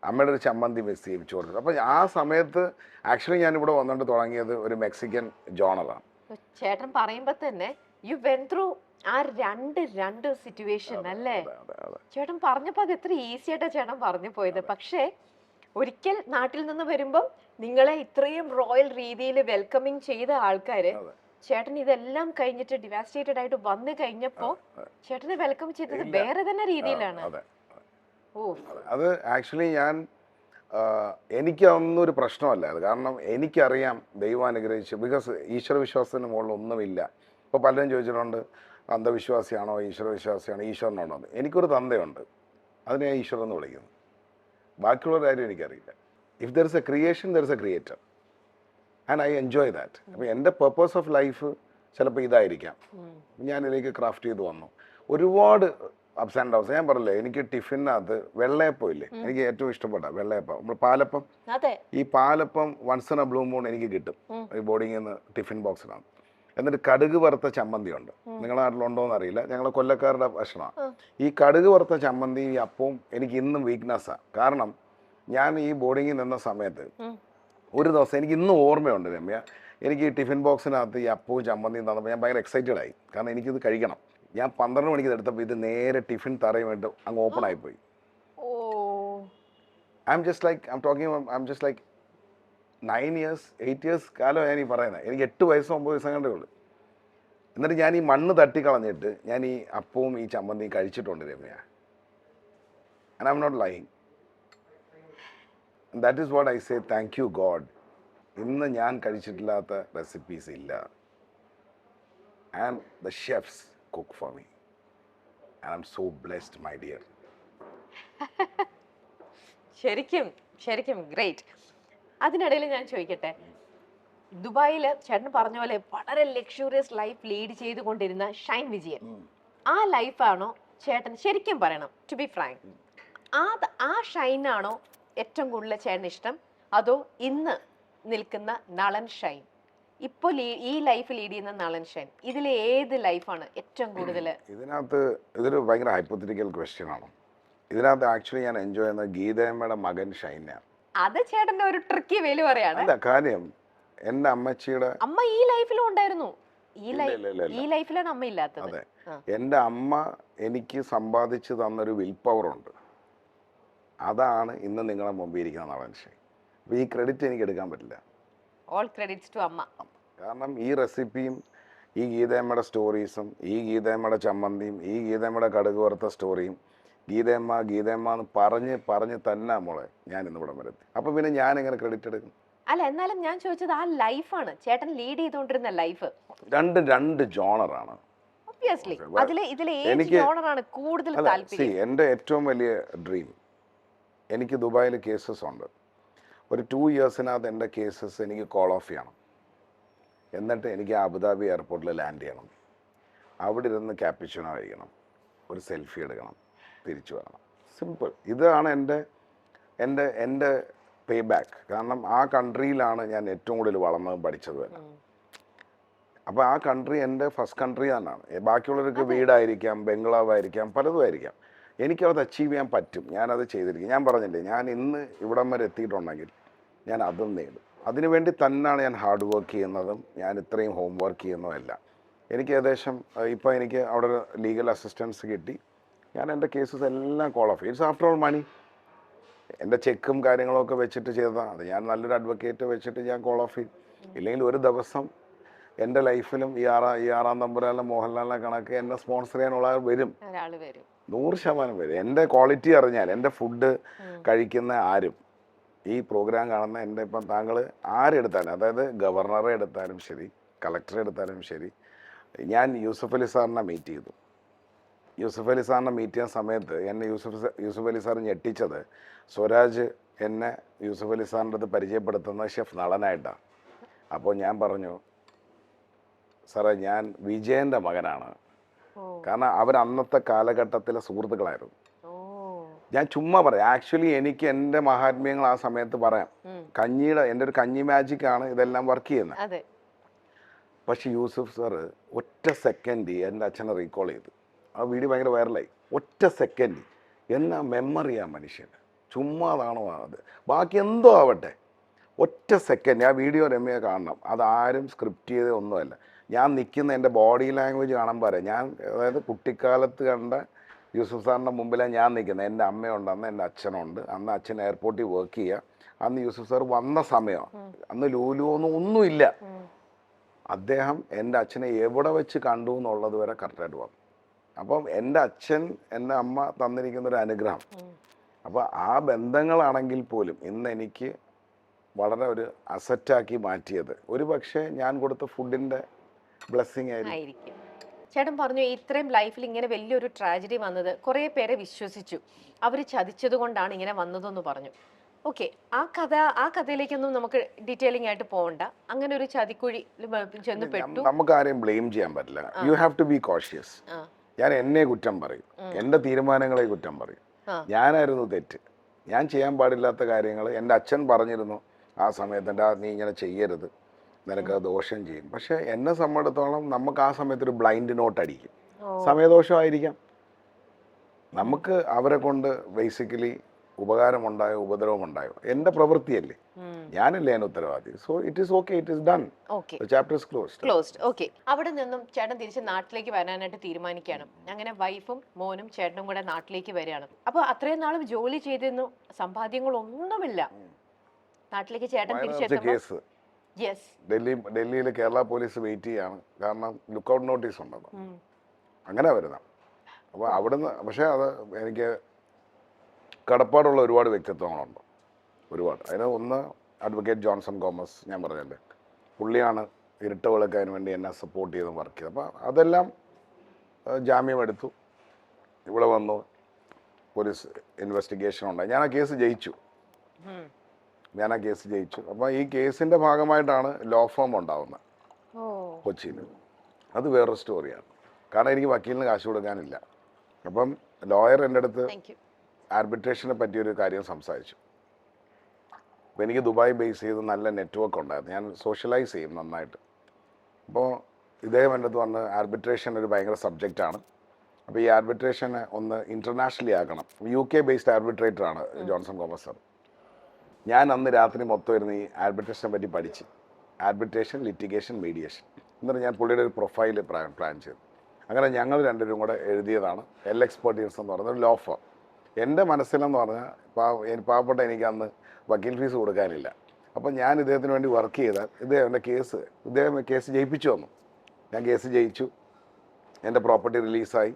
അമ്മയുടെ ഒരു ചമ്മന്തി മിസ് ചെയ്യും, ചോറ്. അപ്പം ആ സമയത്ത് ആക്ച്വലി ഞാനിവിടെ വന്നുകൊണ്ട് തുടങ്ങിയത് ഒരു മെക്സിക്കൻ ജോണറാണ്. ചേട്ടൻ പറയുമ്പോ തന്നെ യു വെൻ ത്രൂ ആ രണ്ട് സിറ്റുവേഷൻ അല്ലേ? ചേട്ടൻ പറഞ്ഞപ്പോ അത് എത്ര ഈസി ആയിട്ടാ ചേട്ടൻ പറഞ്ഞു പോയത്. പക്ഷേ ഒരിക്കൽ നാട്ടിൽ നിന്ന് വരുമ്പം നിങ്ങളെ ഇത്രയും റോയൽ രീതിയിൽ വെൽക്കമിങ് ചെയ്ത ആൾക്കാര്, ചേട്ടൻ ഇതെല്ലാം കഴിഞ്ഞിട്ട് ഡിവാസ്റ്റേറ്റഡ് ആയിട്ട് വന്നു കഴിഞ്ഞപ്പോ ചേട്ടനെ വെൽക്കം ചെയ്തത് വേറെ തന്നെ രീതിയിലാണ്. അത് ആക്ച്വലി എനിക്കതൊന്നും ഒരു പ്രശ്നമല്ല അത്. കാരണം എനിക്കറിയാം ദൈവം അനുഗ്രഹിച്ചു. ബിക്കോസ് ഈശ്വരവിശ്വാസത്തിന് മുകളിൽ ഒന്നുമില്ല. ഇപ്പോൾ പലരും ചോദിച്ചിട്ടുണ്ട് അന്ധവിശ്വാസിയാണോ ഈശ്വരവിശ്വാസിയാണോ, ഈശ്വരനുണ്ടോ എന്ന്. എനിക്കൊരു തന്തയുണ്ട്, അതിനെ ഞാൻ ഈശ്വരൻ എന്ന് വിളിക്കുന്നു. ബാക്കിയുള്ള കാര്യം എനിക്കറിയില്ല. If there is A creation there is A creator and I enjoy that. അപ്പോൾ എൻ്റെ പർപ്പസ് ഓഫ് ലൈഫ് ചിലപ്പോൾ ഇതായിരിക്കാം. ഞാനിതിലേക്ക് ക്രാഫ്റ്റ് ചെയ്ത് വന്നു. ഒരുപാട് അപ്സ് ആൻഡ് ഡൗൺസ്. ഞാൻ പറഞ്ഞില്ലേ, എനിക്ക് ടിഫിനകത്ത് വെള്ളയപ്പം ഇല്ലേ, എനിക്ക് ഏറ്റവും ഇഷ്ടപ്പെട്ട വെള്ളയപ്പം. നമ്മൾ പാലപ്പം, ഈ palappam once in a blue moon എനിക്ക് കിട്ടും ഈ ബോർഡിങ്ങിൽ നിന്ന് ടിഫിൻ ബോക്സിനകത്ത്. എന്നിട്ട് കടുക് വറുത്ത ചമ്മന്തി ഉണ്ട്. നിങ്ങളുടെ നാട്ടിലുണ്ടോ എന്ന് അറിയില്ല, ഞങ്ങൾ കൊല്ലക്കാരുടെ ഭക്ഷണമാണ്. ഈ കടുക് വറുത്ത ചമ്മന്തി ഈ അപ്പവും എനിക്ക് ഇന്നും വീക്ക്നെസ്സാണ്. കാരണം ഞാൻ ഈ ബോർഡിങ്ങിൽ നിന്ന സമയത്ത് ഒരു ദിവസം എനിക്ക് ഇന്നും ഓർമ്മയുണ്ട് രമ്യ, എനിക്ക് ഈ ടിഫിൻ ബോക്സിനകത്ത് ഈ അപ്പവും ചമ്മന്തിയും തന്നപ്പോൾ ഞാൻ ഭയങ്കര എക്സൈറ്റഡ് ആയി. കാരണം എനിക്കിത് കഴിക്കണം. ഞാൻ 12 മണിക്ക് എടുത്തപ്പോൾ ഇത് നേരെ ടിഫിൻ തറയുമായിട്ട് അങ്ങ് ഓപ്പൺ ആയിപ്പോയി. I am just like 9 years 8 years കാലം ഞാൻ ഈ പറയുന്നത്. എനിക്ക് 8 വയസ്സോ 9 വയസ്സോ കണ്ടേ ഉള്ളൂ. എന്നിട്ട് ഞാൻ ഈ മണ്ണ് തട്ടിക്കളഞ്ഞിട്ട് ഞാൻ ഈ അപ്പവും ഈ ചമ്മന്തിയും കഴിച്ചിട്ടുണ്ട് Ramya. And I am not lying. That is what I say thank you God. ഇന്ന് ഞാൻ കഴിച്ചിട്ടില്ലാത്ത റെസിപ്പീസ് ഇല്ല. And the chefs cook for me and I'm so blessed my dear. ശരിക്കും ഗ്രേറ്റ്. അതിനിടയിൽ ഞാൻ ചോദിക്കട്ടെ, ദുബായില് ചേട്ടൻ പറഞ്ഞ പോലെ വളരെ ലക്ഷൂറിയസ് ലൈഫ് ലീഡ് ചെയ്തുകൊണ്ടിരുന്ന ഷൈൻ വിജയൻ, ആ ലൈഫാണോ ചേട്ടൻ ശരിക്കും പറയണം ടു ബി ഫ്രാങ്ക്, ആ ഷൈനാണോ ഏറ്റവും കൂടുതൽ ചേട്ടന് ഇഷ്ടം, അതോ ഇന്ന് നിൽക്കുന്ന നളൻ ഷൈൻ, ഇപ്പോൾ ഈ ലൈഫ് ലീഡ് ചെയ്യുന്ന നളൻ ഷൈൻ, ഇതിൽ ഏത് ലൈഫാണ് ഏറ്റവും കൂടുതൽ? ഇതിനകത്ത് ഇതൊരു ഭയങ്കര ഹൈപ്പോത്തറ്റിക്കൽ ക്വസ്റ്റ്യൻ ആണ്. ഇതിനകത്ത് ആക്ച്വലി ഞാൻ എൻജോയ് ചെയ്യുന്നത് ഗീതയമ്മയുടെ മകൻ ഷൈനാണ്. അത് ചേട്ടന്റെ ഒരു ട്രിക്കി വേല് പറയാണ്. അല്ല, കാര്യം എൻ്റെ അമ്മച്ചിയുടെ അമ്മ ഈ ലൈഫിലും ഉണ്ടായിരുന്നു. ഈ ലൈഫിലാണ് അമ്മ ഇല്ലാത്തത്. അതെ, എൻ്റെ അമ്മ എനിക്ക് സമ്പാദിച്ചു തന്നൊരു വിൽ പവർ ഉണ്ട്. അതാണ് ഇന്ന് നിങ്ങളെ മുമ്പിൽ ഇരിക്കുന്ന നളൻ ഷൈൻ. അപ്പോൾ ഈ ക്രെഡിറ്റ് എനിക്ക് എടുക്കാൻ പറ്റില്ല. ഓൾ ക്രെഡിറ്റ്സ് ടു അമ്മ. കാരണം ഈ റെസിപ്പിയും ഈ ഗീതയമ്മയുടെ സ്റ്റോറീസും ഈ ഗീതയമ്മയുടെ ചമ്മന്തിയും ഈ ഗീതയമ്മയുടെ കടുക് വറുത്ത സ്റ്റോറിയും ഗീതയമ്മ എന്ന് പറഞ്ഞ് തന്നെ മോളെ ഞാൻ ഇന്ന് ഇവിടെ വരെത്തി. അപ്പോൾ പിന്നെ ഞാൻ എങ്ങനെ ക്രെഡിറ്റ് എടുക്കും? അല്ല, എന്നാലും ഞാൻ ചോദിച്ചത് ആ ലൈഫാണ് ചേട്ടൻ ലീഡ് ചെയ്തുകൊണ്ടിരുന്ന ലൈഫ്. രണ്ട് ജോണറാണ്. ഒബ്വിയസ്ലി ഇതിലെ ഏത് ജോണറാണ് കൂടുതൽ താല്പര്യം? എൻ്റെ ഏറ്റവും വലിയ ഡ്രീം, എനിക്ക് ദുബായിൽ കേസസ് ഉണ്ട്. ഒരു 2 yearsനകത്ത് എൻ്റെ കേസസ് എനിക്ക് കോൾ ഓഫ് ചെയ്യണം. എന്നിട്ട് എനിക്ക് അബുദാബി എയർപോർട്ടിൽ ലാൻഡ് ചെയ്യണം. അവിടെ ഇരുന്ന് ക്യാപ്പിച്ചിനോ കഴിക്കണം, ഒരു സെൽഫി എടുക്കണം, തിരിച്ചു വരണം. സിമ്പിൾ. ഇതാണ് എൻ്റെ പേ ബാക്ക്. കാരണം ആ കൺട്രിയിലാണ് ഞാൻ ഏറ്റവും കൂടുതൽ വളർന്നതും പഠിച്ചത് തന്നെ. അപ്പോൾ ആ കൺട്രി എൻ്റെ ഫസ്റ്റ് കൺട്രി തന്നെയാണ്. ബാക്കിയുള്ളവർക്ക് വീടായിരിക്കാം, ബംഗ്ലാവായിരിക്കാം, പലതും ആയിരിക്കാം. എനിക്കത് അച്ചീവ് ചെയ്യാൻ പറ്റും. ഞാനത് ചെയ്തിരിക്കും. ഞാൻ പറഞ്ഞില്ലേ, ഞാൻ ഇന്ന് ഇവിടം വരെ എത്തിയിട്ടുണ്ടെങ്കിൽ ഞാൻ അതും നേടും. അതിനുവേണ്ടി തന്നെയാണ് ഞാൻ ഹാർഡ് വർക്ക് ചെയ്യുന്നതും ഞാൻ ഇത്രയും ഹോം വർക്ക് ചെയ്യുന്നതുമല്ല. എനിക്ക് ഏകദേശം ഇപ്പോൾ എനിക്ക് അവിടെ ലീഗൽ അസിസ്റ്റൻസ് കിട്ടി. ഞാൻ എൻ്റെ കേസസ് എല്ലാം call off. It's after all money. എൻ്റെ ചെക്കും കാര്യങ്ങളൊക്കെ വെച്ചിട്ട് ചെയ്തതാണ്. അത് ഞാൻ നല്ലൊരു അഡ്വക്കേറ്റ് വെച്ചിട്ട് ഞാൻ കോൾ ഓഫ് ചെയ്യും. ഇല്ലെങ്കിൽ ഒരു ദിവസം എൻ്റെ ലൈഫിലും ഈ ആറാം തമ്പുരാനെ മോഹൻലാലിനെ കണക്ക് എന്നെ സ്പോൺസർ ചെയ്യാനുള്ള വരും. 100% വരും. എൻ്റെ ക്വാളിറ്റി അറിഞ്ഞാൽ എൻ്റെ ഫുഡ് കഴിക്കുന്ന ആരും ഈ പ്രോഗ്രാം കാണുന്ന എൻ്റെ ഇപ്പം താങ്കൾ ആരെടുത്താലും, അതായത് ഗവർണറെ എടുത്താലും ശരി, കളക്ടറെ എടുത്താലും ശരി, ഞാൻ യൂസഫ് അലി സാറിനെ മീറ്റ് ചെയ്തു. യൂസഫ് അലി സാറിനെ മീറ്റ് ചെയ്യുന്ന സമയത്ത് എന്നെ യൂസഫ് അലി സാർ ഞെട്ടിച്ചത്, സ്വരാജ് എന്നെ യൂസഫ് അലി സാറിൻ്റെ അടുത്ത് പരിചയപ്പെടുത്തുന്നത് ഷെഫ് നളനായിട്ടാണ്. അപ്പോൾ ഞാൻ പറഞ്ഞു, സാറേ ഞാൻ വിജയൻ്റെ മകനാണ്. കാരണം അവർ അന്നത്തെ കാലഘട്ടത്തിലെ സുഹൃത്തുക്കളായിരുന്നു. ഞാൻ ചുമ്മാ പറയാം. ആക്ച്വലി എനിക്ക് എൻ്റെ മഹാത്മ്യങ്ങൾ ആ സമയത്ത് പറയാം. എൻ്റെ ഒരു കഞ്ഞി മാജിക്കാണ് ഇതെല്ലാം വർക്ക് ചെയ്യുന്നത്. പക്ഷെ യൂസഫ് സാറ് ഒറ്റ സെക്കൻഡ് എൻ്റെ അച്ഛനെ റീകോൾ ചെയ്തു. ആ വീഡിയോ ഭയങ്കര വൈറലായി. ഒറ്റ സെക്കൻഡ് എന്നാ മെമ്മറിയാ മനുഷ്യന്. ചുമ്മാതാണോ അത്, ബാക്കി എന്തോ ആവട്ടെ, ഒറ്റ സെക്കൻഡ് ആ വീഡിയോ രമ്യ കാണണം. അതാരും സ്ക്രിപ്റ്റ് ചെയ്ത ഒന്നുമല്ല. ഞാൻ നിൽക്കുന്ന എൻ്റെ ബോഡി ലാംഗ്വേജ് കാണാൻ പറയാം. ഞാൻ അതായത് കുട്ടിക്കാലത്ത് കണ്ട യൂസഫ് സാറിൻ്റെ മുമ്പിലാണ് ഞാൻ നിൽക്കുന്നത്. എൻ്റെ അമ്മയുണ്ട്, അന്ന് എൻ്റെ അച്ഛനുണ്ട്. അന്ന് അച്ഛൻ എയർപോർട്ടിൽ വർക്ക് ചെയ്യുക. അന്ന് യൂസഫ് സാർ വന്ന സമയമാണ്. അന്ന് ഒന്നുമില്ല. അദ്ദേഹം എൻ്റെ അച്ഛനെ എവിടെ വെച്ച് കണ്ടു എന്നുള്ളത് വരെ കറക്റ്റായിട്ട് വന്നു. അപ്പം എൻ്റെ അച്ഛൻ എൻ്റെ അമ്മ തന്നിരിക്കുന്നൊരു അനുഗ്രഹം. അപ്പോൾ ആ ബന്ധങ്ങളാണെങ്കിൽ പോലും ഇന്ന് എനിക്ക് വളരെ ഒരു അസറ്റാക്കി മാറ്റിയത് ഒരു പക്ഷേ ഞാൻ കൊടുത്ത ഫുഡിൻ്റെ ബ്ലെസ്സിങ് ആയിരിക്കും. ചേട്ടൻ പറഞ്ഞു ഇത്രയും ലൈഫിൽ ഇങ്ങനെ വലിയൊരു ട്രാജഡി വന്നത് കുറേ പേരെ വിശ്വസിച്ചു, അവർ ചതിച്ചത് കൊണ്ടാണ് ഇങ്ങനെ വന്നതെന്ന് പറഞ്ഞു. ഓക്കെ, ആ കഥയിലേക്കൊന്നും നമുക്ക് ഡീറ്റെയിലിംഗ് ആയിട്ട് പോകണ്ട. അങ്ങനെ ഒരു ചതിക്കുഴി ചെന്ന് പെട്ടു. നമുക്ക് ആരെയും ബ്ലെയിം ചെയ്യാൻ പറ്റില്ല. You have to be cautious. ഞാൻ എന്നെ കുറ്റം പറയും, എൻ്റെ തീരുമാനങ്ങളെ കുറ്റം പറയും. ഞാനായിരുന്നു തെറ്റ്. ഞാൻ ചെയ്യാൻ പാടില്ലാത്ത കാര്യങ്ങൾ എൻ്റെ അച്ഛൻ പറഞ്ഞിരുന്നു ആ സമയത്ത്, നീ ഇങ്ങനെ ചെയ്യരുത്, നിനക്ക് ദോഷം ചെയ്യും. പക്ഷെ എന്നെ സംബന്ധിച്ചിടത്തോളം നമുക്ക് ആ സമയത്ത് ഒരു ബ്ലൈൻഡ് നോട്ട് അടിക്കും. സമയദോഷമായിരിക്കാം. നമുക്ക് അവരെ കൊണ്ട് ബേസിക്കലി ഉപകാരമുണ്ടായോ ഉപദ്രവമുണ്ടായോ എൻ്റെ പ്രവൃത്തിയല്ലേ, ഞാനല്ലേ അതിന് ഉത്തരവാദി. So it is okay, it is done. Chapter is closed. Okay, അവിടെ നിന്നും ചേട്ടൻ തിരിച്ച് നാട്ടിലേക്ക് വരാനായിട്ട് തീരുമാനിക്കുകയാണ്. അങ്ങനെ വൈഫും മോനും ചേട്ടനും കൂടെ നാട്ടിലേക്ക് വരികയാണ്. അപ്പോൾ അത്രയും നാളും ജോലി ചെയ്തിരുന്നു, സമ്പാദ്യങ്ങളൊന്നുമില്ല. നാട്ടിലേക്ക് ചേട്ടൻ തിരിച്ചെത്തുമ്പോൾ ഡൽഹിയിൽ കേരള പോലീസ് വെയിറ്റ് ചെയ്യാണ്. കാരണം ലുക്കൗട്ട് നോട്ടീസ് ഉണ്ടല്ലോ, അങ്ങനെ വരുന്ന. അപ്പോൾ അവിടുന്ന് പക്ഷേ അത് എനിക്ക് കടപ്പാടുള്ള ഒരുപാട് വ്യക്തിത്വങ്ങളുണ്ട്, ഒരുപാട്. അതിന് ഒന്ന് അഡ്വക്കേറ്റ് ജോൺസൺ തോമസ്, ഞാൻ പറഞ്ഞല്ലേ, പുള്ളിയാണ് ഇരട്ട വിളക്കതിന് വേണ്ടി എന്നെ സപ്പോർട്ട് ചെയ്ത് വർക്ക് ചെയ്തത്. അപ്പോൾ അതെല്ലാം ജാമ്യമെടുത്തു, ഇവിടെ വന്നു, പോലീസ് ഇൻവെസ്റ്റിഗേഷൻ ഉണ്ടായി. ഞാൻ ആ കേസ് ജയിച്ചു. അപ്പോൾ ഈ കേസിൻ്റെ ഭാഗമായിട്ടാണ് ലോ ഫേം ഉണ്ടാവുന്നത് കൊച്ചിയിൽ. അത് വേറൊരു സ്റ്റോറിയാണ്. കാരണം എനിക്ക് വക്കീലിന് കാശ് കൊടുക്കാനില്ല. അപ്പം ലോയർ എൻ്റെ അടുത്ത് ആർബിട്രേഷനെ പറ്റിയൊരു കാര്യം സംസാരിച്ചു. അപ്പോൾ എനിക്ക് ദുബായ് ബേസ് ചെയ്ത് നല്ല നെറ്റ്വർക്ക് ഉണ്ടായിരുന്നു. ഞാൻ സോഷ്യലൈസ് ചെയ്യും നന്നായിട്ട്. അപ്പോൾ ഇദ്ദേഹം എൻ്റെ അടുത്ത് പറഞ്ഞ് ആർബിട്രേഷൻ ഒരു ഭയങ്കര സബ്ജക്റ്റാണ്. അപ്പോൾ ഈ ആർബിട്രേഷനെ ഒന്ന് ഇൻ്റർനാഷണലി ആക്കണം. UK ബേസ്ഡ് ആർബിട്രേറ്ററാണ് ജോൺസൺ തോമസ് സാർ. ഞാൻ അന്ന് രാത്രി മൊത്തം ഇരുന്ന് ഈ ആർബിട്രേഷനെ പറ്റി പഠിച്ച്, ആർബിട്രേഷൻ, ലിറ്റിഗേഷൻ, മീഡിയേഷൻ. എന്നിട്ട് ഞാൻ പുള്ളിയുടെ ഒരു പ്രൊഫൈൽ പ്ലാൻ ചെയ്തു. അങ്ങനെ ഞങ്ങൾ രണ്ടുപേരും കൂടെ എഴുതിയതാണ് എൽ എക്സ്പെർട്ടീസ് എന്ന് പറയുന്നത് ലോ ഫേം. എൻ്റെ മനസ്സിലെന്ന് പറഞ്ഞാൽ പാവപ്പെട്ട എനിക്ക് അന്ന് വക്കീൽ ഫീസ് കൊടുക്കാനില്ല. അപ്പം ഞാൻ ഇദ്ദേഹത്തിന് വേണ്ടി വർക്ക് ചെയ്താൽ ഇദ്ദേഹം കേസ് ജയിപ്പിച്ചു വന്നു. ഞാൻ കേസ് ജയിച്ചു, എൻ്റെ പ്രോപ്പർട്ടി റിലീസായി.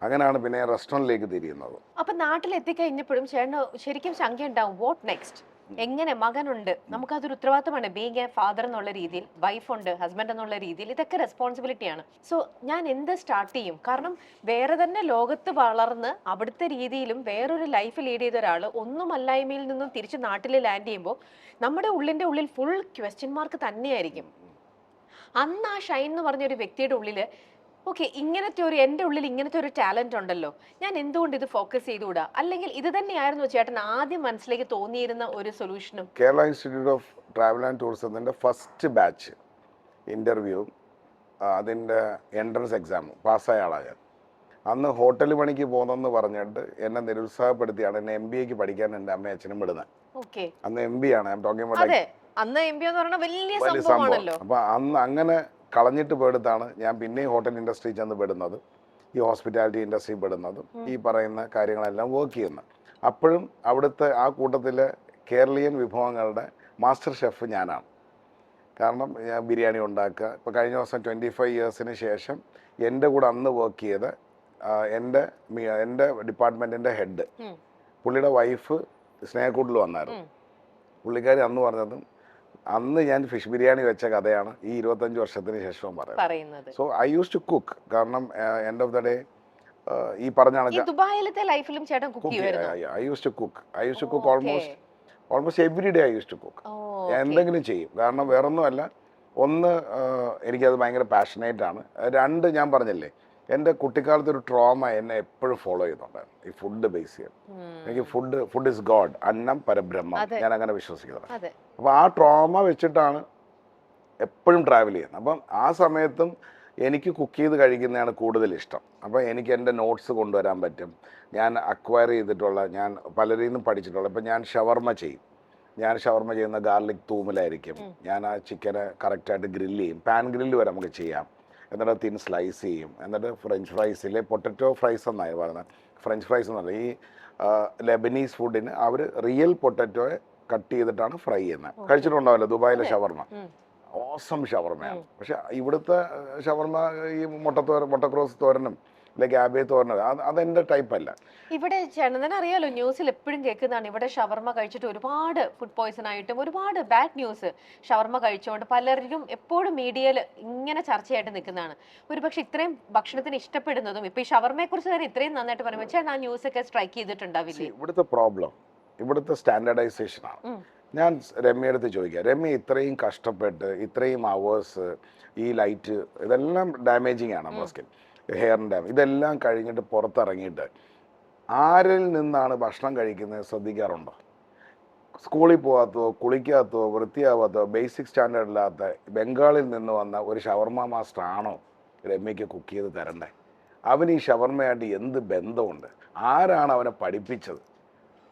അങ്ങനെയാണ് പിന്നെ റെസ്റ്റോറൻറ്റിലേക്ക് തിരിയുന്നത്. അപ്പം നാട്ടിലെത്തിക്കഴിഞ്ഞപ്പോഴും ചേട്ടന് ശരിക്കും ശങ്ക ഉണ്ടാവും, വാട്ട് നെക്സ്റ്റ്? എങ്ങനെ, മകനുണ്ട്, നമുക്കതൊരു ഉത്തരവാദിത്തമാണ്. ബീങ് എ ഫാദർ എന്നുള്ള രീതിയിൽ, വൈഫുണ്ട്, ഹസ്ബൻഡ് എന്നുള്ള രീതിയിൽ, ഇതൊക്കെ റെസ്പോൺസിബിലിറ്റിയാണ്. സോ ഞാൻ എന്ത് സ്റ്റാർട്ട് ചെയ്യും? കാരണം വേറെ തന്നെ ലോകത്ത് വളർന്ന് അവിടുത്തെ രീതിയിലും വേറൊരു ലൈഫ് ലീഡ് ചെയ്ത ഒരാൾ ഒന്നുമല്ലായ്മയിൽ നിന്നും തിരിച്ച് നാട്ടിൽ ലാൻഡ് ചെയ്യുമ്പോൾ നമ്മുടെ ഉള്ളിൻ്റെ ഉള്ളിൽ ഫുൾ ക്വസ്റ്റ്യൻ മാർക്ക് തന്നെയായിരിക്കും. അന്ന് ആ ഷൈൻ എന്ന് പറഞ്ഞ ഒരു വ്യക്തിയുടെ ഉള്ളിൽ ഓക്കെ എൻ്റെ ഉള്ളിൽ ഇങ്ങനത്തെ ഒരു ടാലന്റ് ഉണ്ടല്ലോ, ഞാൻ എന്തുകൊണ്ട് ഇത് ഫോക്കസ് ചെയ്തുകൂടാ, അല്ലെങ്കിൽ ഇത് തന്നെയായിരുന്നു ചേട്ടൻ ആദ്യം മനസ്സിലേക്ക് തോന്നിയിരുന്ന ഒരു സൊല്യൂഷനും? Kerala institute of travel and ടൂറിസത്തിൻ്റെ ഫസ്റ്റ് ബാച്ച് ഇൻ്റർവ്യൂ, അതിൻ്റെ എൻട്രൻസ് എക്സാം പാസ്സായ ആളാണ്. അന്ന് ഹോട്ടൽ പണിക്ക് പോകുന്നെന്ന് പറഞ്ഞിട്ട് എന്നെ നിരുത്സാഹപ്പെടുത്തിയാണ് എന്നെ MBA പഠിക്കാൻ എൻ്റെ അമ്മയും അച്ഛനും വിടുന്നത്. അന്ന് MBA ആണ്, അന്ന് MBA എന്ന് പറഞ്ഞാൽ വലിയ സംഭവം. സംഭവമാണല്ലോ. അപ്പം അന്ന് അങ്ങനെ കളഞ്ഞിട്ട് പെടുത്താണ് ഞാൻ പിന്നെയും ഹോട്ടൽ ഇൻഡസ്ട്രി ചെന്ന് പെടുന്നത്, ഈ ഹോസ്പിറ്റാലിറ്റി ഇൻഡസ്ട്രി പെടുന്നതും ഈ പറയുന്ന കാര്യങ്ങളെല്ലാം വർക്ക് ചെയ്യുന്നത്. അപ്പോഴും അവിടുത്തെ ആ കൂട്ടത്തിലെ കേരളീയൻ വിഭവങ്ങളുടെ മാസ്റ്റർ ഷെഫ് ഞാനാണ്. കാരണം ഞാൻ ബിരിയാണി ഉണ്ടാക്കുക. ഇപ്പോൾ കഴിഞ്ഞ ദിവസം 25 ഇയേഴ്സിന് ശേഷം എൻ്റെ കൂടെ അന്ന് വർക്ക് ചെയ്ത എൻ്റെ ഡിപ്പാർട്ട്മെൻറ്റിൻ്റെ ഹെഡ്, പുള്ളിയുടെ വൈഫ് സ്നേഹക്കൂട്ടിൽ വന്നായിരുന്നു. പുള്ളിക്കാരി അന്ന് പറഞ്ഞതും അന്ന് ഞാൻ ഫിഷ് ബിരിയാണി വെച്ച കഥയാണ് ഈ 25 വർഷത്തിന് ശേഷം പറയുന്നത്. So I use to cook. കാരണം എൻഡ് ഓഫ് ദ ഡേ ഈ പറഞ്ഞ ദുബായിലത്തെ ലൈഫിലും ചേട്ടൻ കുക്ക് ചെയ്യുമായിരുന്നു. I use to cook almost every day I use to cook. എന്തെങ്കിലും ചെയ്യും. കാരണം വേറൊന്നുമല്ല, ഒന്ന് എനിക്കത് ഭയങ്കര പാഷനേറ്റ് ആണ്. രണ്ട്, ഞാൻ പറഞ്ഞില്ലേ എൻ്റെ കുട്ടിക്കാലത്ത് ഒരു ട്രോമ എന്നെ എപ്പോഴും ഫോളോ ചെയ്യുന്നുണ്ടായിരുന്നു, ഈ ഫുഡ് ബേസ് ചെയ്യാൻ. എനിക്ക് ഫുഡ് ഇസ് ഗോഡ്, അന്നം പരബ്രഹ്മം, ഞാൻ അങ്ങനെ വിശ്വസിക്കുന്നത്. അപ്പോൾ ആ ട്രോമ വെച്ചിട്ടാണ് എപ്പോഴും ട്രാവൽ ചെയ്യുന്നത്. അപ്പം ആ സമയത്തും എനിക്ക് കുക്ക് ചെയ്ത് കഴിക്കുന്നതാണ് കൂടുതൽ ഇഷ്ടം. അപ്പോൾ എനിക്ക് എൻ്റെ നോട്ട്സ് കൊണ്ടുവരാൻ പറ്റും. ഞാൻ അക്വയർ ചെയ്തിട്ടുള്ള, ഞാൻ പലരിൽ നിന്നും പഠിച്ചിട്ടുള്ള, ഇപ്പം ഞാൻ ഷവർമ ചെയ്യും. ഞാൻ ഷവർമ ചെയ്യുന്ന ഗാർലിക് തൂമിലായിരിക്കും. ഞാൻ ആ ചിക്കനെ കറക്റ്റായിട്ട് ഗ്രില്ല് ചെയ്യും. പാൻ ഗ്രില്ല് വരെ നമുക്ക് ചെയ്യാം. എന്നിട്ട് തിൻ സ്ലൈസ് ചെയ്യും. എന്നിട്ട് ഫ്രഞ്ച് ഫ്രൈസിലെ പൊട്ടറ്റോ ഫ്രൈസ് എന്നായി പറയുന്നത്. ഫ്രഞ്ച് ഫ്രൈസ് എന്ന് പറഞ്ഞാൽ ഈ ലെബനീസ് ഫുഡിന് അവർ റിയൽ പൊട്ടറ്റോയെ കട്ട് ചെയ്തിട്ടാണ് ഫ്രൈ ചെയ്യുന്നത്. കഴിച്ചിട്ടുണ്ടാവല്ലോ ദുബായിലെ ഷവർമ, ഓസം ഷവർമയാണ്. പക്ഷെ ഇവിടുത്തെ ഷവർമ ഈ മുട്ടക്രോസ് തോരനും അല്ലെങ്കിൽ ക്യാബേജ് തോരനും അതെൻ്റെ ടൈപ്പല്ല. ഇവിടെ ചേട്ടൻ അറിയാലോ, ന്യൂസിൽ എപ്പോഴും കേൾക്കുന്നതാണ് ഇവിടെ ഷവർമ കഴിച്ചിട്ട് ഒരുപാട് ഫുഡ് പോയ്സൺ ആയിട്ടും ഒരുപാട് ബാഡ് ന്യൂസ് ഷവർമ കഴിച്ചുകൊണ്ട് പലരും എപ്പോഴും മീഡിയയിൽ ഇങ്ങനെ ചർച്ചയായിട്ട് നിൽക്കുന്നതാണ്. ഒരുപക്ഷെ ഇത്രയും ഭക്ഷണത്തിന് ഇഷ്ടപ്പെടുന്നതും ഇപ്പൊ ഈ ഷവർമയെ കുറിച്ച് തന്നെ ഇത്രയും നന്നായിട്ട് പറയുമ്പോൾ ചേട്ടൻ ആ ന്യൂസ് ഒക്കെ സ്ട്രൈക്ക് ചെയ്തിട്ടുണ്ടാവില്ലേ? ഇവിടുത്തെ പ്രോബ്ലം ഇവിടുത്തെ സ്റ്റാൻഡേർഡൈസേഷൻ ആണ്. ഞാൻ രമ്യ അടുത്ത് ചോദിക്കാം, രമ്യ ഇത്രയും കഷ്ടപ്പെട്ട് ഇത്രയും അവേഴ്സ് ഈ ലൈറ്റ് ഇതെല്ലാം ഡാമേജിങ് ആണ് നമ്മുടെ സ്കിൻ, ഹെയറിൻ്റെ ഡാമേജ്, ഇതെല്ലാം കഴിഞ്ഞിട്ട് പുറത്തിറങ്ങിയിട്ട് ആരിൽ നിന്നാണ് ഭക്ഷണം കഴിക്കുന്നത് ശ്രദ്ധിക്കാറുണ്ടോ? സ്കൂളിൽ പോകാത്തോ, കുളിക്കാത്തോ, വൃത്തിയാവാത്തോ, ബേസിക് സ്റ്റാൻഡേർഡ് ഇല്ലാത്ത ബംഗാളിൽ നിന്ന് വന്ന ഒരു ഷവർമ മാസ്റ്റർ ആണോ രമ്യയ്ക്ക് കുക്ക് ചെയ്ത് തരണ്ടേ? അവന് ഈ ഷവർമയായിട്ട് എന്ത് ബന്ധമുണ്ട്? ആരാണ് അവനെ പഠിപ്പിച്ചത്?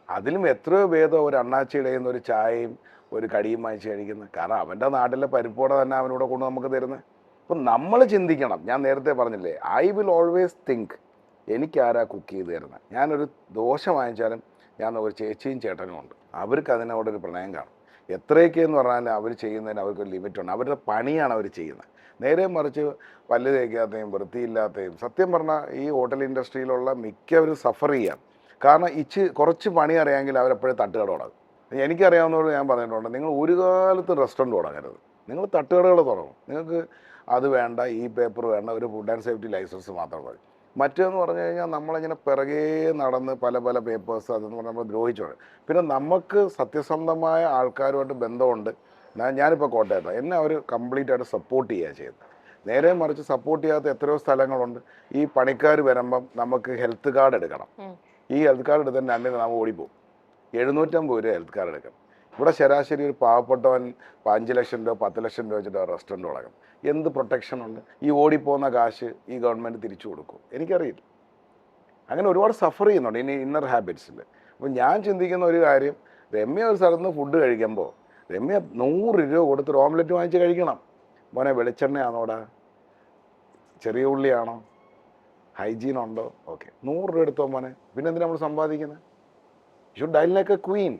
അതിലും എത്രയോ ഭേദം ഒരു അണ്ണാച്ചിയുടെ നിന്ന് ഒരു ചായയും ഒരു കടിയും വാങ്ങിച്ച് കഴിക്കുന്നത്. കാരണം അവൻ്റെ നാട്ടിലെ പരിപ്പോടെ തന്നെ അവനിവിടെ കൊണ്ട് നമുക്ക് തരുന്നത്. അപ്പം നമ്മൾ ചിന്തിക്കണം. ഞാൻ നേരത്തെ പറഞ്ഞില്ലേ, ഐ വിൽ ഓൾവേസ് തിങ്ക് എനിക്കാരാ കുക്ക് ചെയ്ത് തരുന്നത്. ഞാനൊരു ദോശ വാങ്ങിച്ചാലും ഞാൻ ഒരു ചേച്ചിയും ചേട്ടനും ഉണ്ട്, അവർക്ക് അതിനോടൊരു പ്രണയം കാണും. എത്രയൊക്കെ എന്ന് പറഞ്ഞാൽ അവർ ചെയ്യുന്നതിന് അവർക്കൊരു ലിമിറ്റുണ്ട്. അവരുടെ പണിയാണ് അവർ ചെയ്യുന്നത്. നേരെ മറിച്ച് പല്ല് തേക്കാത്തയും വൃത്തിയില്ലാത്തയും, സത്യം പറഞ്ഞാൽ ഈ ഹോട്ടൽ ഇൻഡസ്ട്രിയിലുള്ള മിക്കവരും സഫർ ചെയ്യാം. കാരണം കുറച്ച് പണി അറിയാമെങ്കിൽ അവരെപ്പോഴും തട്ടുകട തുടങ്ങും. എനിക്കറിയാവുന്നവരോട് ഞാൻ പറഞ്ഞിട്ടുണ്ട്, നിങ്ങൾ ഒരു കാലത്തും റെസ്റ്റോറൻറ്റ് തുടങ്ങരുത്, നിങ്ങൾ തട്ടുകടകൾ തുടങ്ങും. നിങ്ങൾക്ക് അത് വേണ്ട, ഈ പേപ്പർ വേണ്ട, ഒരു ഫുഡ് ആൻഡ് സേഫ്റ്റി ലൈസൻസ് മാത്രം മതി. മറ്റേന്ന് പറഞ്ഞു കഴിഞ്ഞാൽ നമ്മളിങ്ങനെ പിറകെ നടന്ന് പല പേപ്പേഴ്സ് അതെന്ന് പറഞ്ഞാൽ നമ്മൾ ദ്രോഹിച്ചോളൂ. പിന്നെ നമുക്ക് സത്യസന്ധമായ ആൾക്കാരുമായിട്ട് ബന്ധമുണ്ട്. ഞാനിപ്പോൾ കോട്ടയത്താണ്, എന്നെ അവർ കംപ്ലീറ്റ് ആയിട്ട് സപ്പോർട്ട് ചെയ്യുക ചെയ്യുന്നത്. നേരെ മറിച്ച് സപ്പോർട്ട് ചെയ്യാത്ത എത്രയോ സ്ഥലങ്ങളുണ്ട്. ഈ പണിക്കാർ വരുമ്പം നമുക്ക് ഹെൽത്ത് കാർഡ് എടുക്കണം. ഈ ഹെൽത്ത് കാർഡ് എടുത്തിട്ട് രണ്ടിന് നമ്മൾ ഓടിപ്പോവും. 750 രൂപ ഹെൽത്ത് കാർഡ് എടുക്കണം. ഇവിടെ ശരാശരി ഒരു പാവപ്പെട്ടവൻ 5 ലക്ഷം രൂപ 10 ലക്ഷം രൂപ വെച്ചിട്ട് റെസ്റ്റോറൻറ്റ് തുടങ്ങും. എന്ത് പ്രൊട്ടക്ഷൻ ഉണ്ട്? ഈ ഓടിപ്പോകുന്ന കാശ് ഈ ഗവൺമെൻറ് തിരിച്ചു കൊടുക്കും? എനിക്കറിയില്ല. അങ്ങനെ ഒരുപാട് സഫർ ചെയ്യുന്നുണ്ട് ഇന്നർ ഹാബിറ്റ്സിൽ. അപ്പോൾ ഞാൻ ചിന്തിക്കുന്ന ഒരു കാര്യം, രമ്യ ഒരു സ്ഥലത്ത് നിന്ന് ഫുഡ് കഴിക്കുമ്പോൾ രമ്യ 100 രൂപ കൊടുത്തൊരു ഓംലെറ്റ് വാങ്ങിച്ച് കഴിക്കണം. മോനെ വെളിച്ചെണ്ണയാണോടാ, ചെറിയ ഉള്ളിയാണോ, ഹൈജീൻ ഉണ്ടോ, ഓക്കെ 100 രൂപ എടുത്തോ മോനെ. പിന്നെ എന്തിനാ നമ്മൾ സമ്പാദിക്കുന്നത്? Should dine like a queen.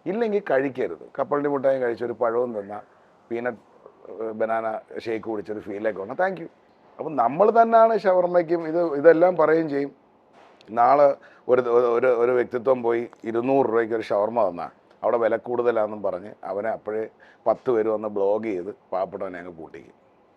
ഇല്ലെങ്കിൽ കഴിക്കരുത്. കപ്പലിൻ്റെ മുട്ടായി കഴിച്ചൊരു പഴവും തന്നാൽ, പീനട്ട് ബനാന ഷേക്ക് കുടിച്ചൊരു ഫീലേക്ക് വന്നാൽ താങ്ക് യു. അപ്പം നമ്മൾ തന്നെയാണ് ഷവർമ്മയ്ക്കും ഇതെല്ലാം പറയുകയും ചെയ്യും. നാളെ ഒരു വ്യക്തിത്വം പോയി 200 രൂപയ്ക്ക് ഒരു ഷവർമ്മ തന്നാൽ അവിടെ വില കൂടുതലാണെന്നും പറഞ്ഞ് അവനെ അപ്പോഴേ 10 പേര് വന്ന് ബ്ലോഗ് ചെയ്ത് പാവപ്പെട്ടവനെ അങ്ങ് കൂട്ടിക്കും.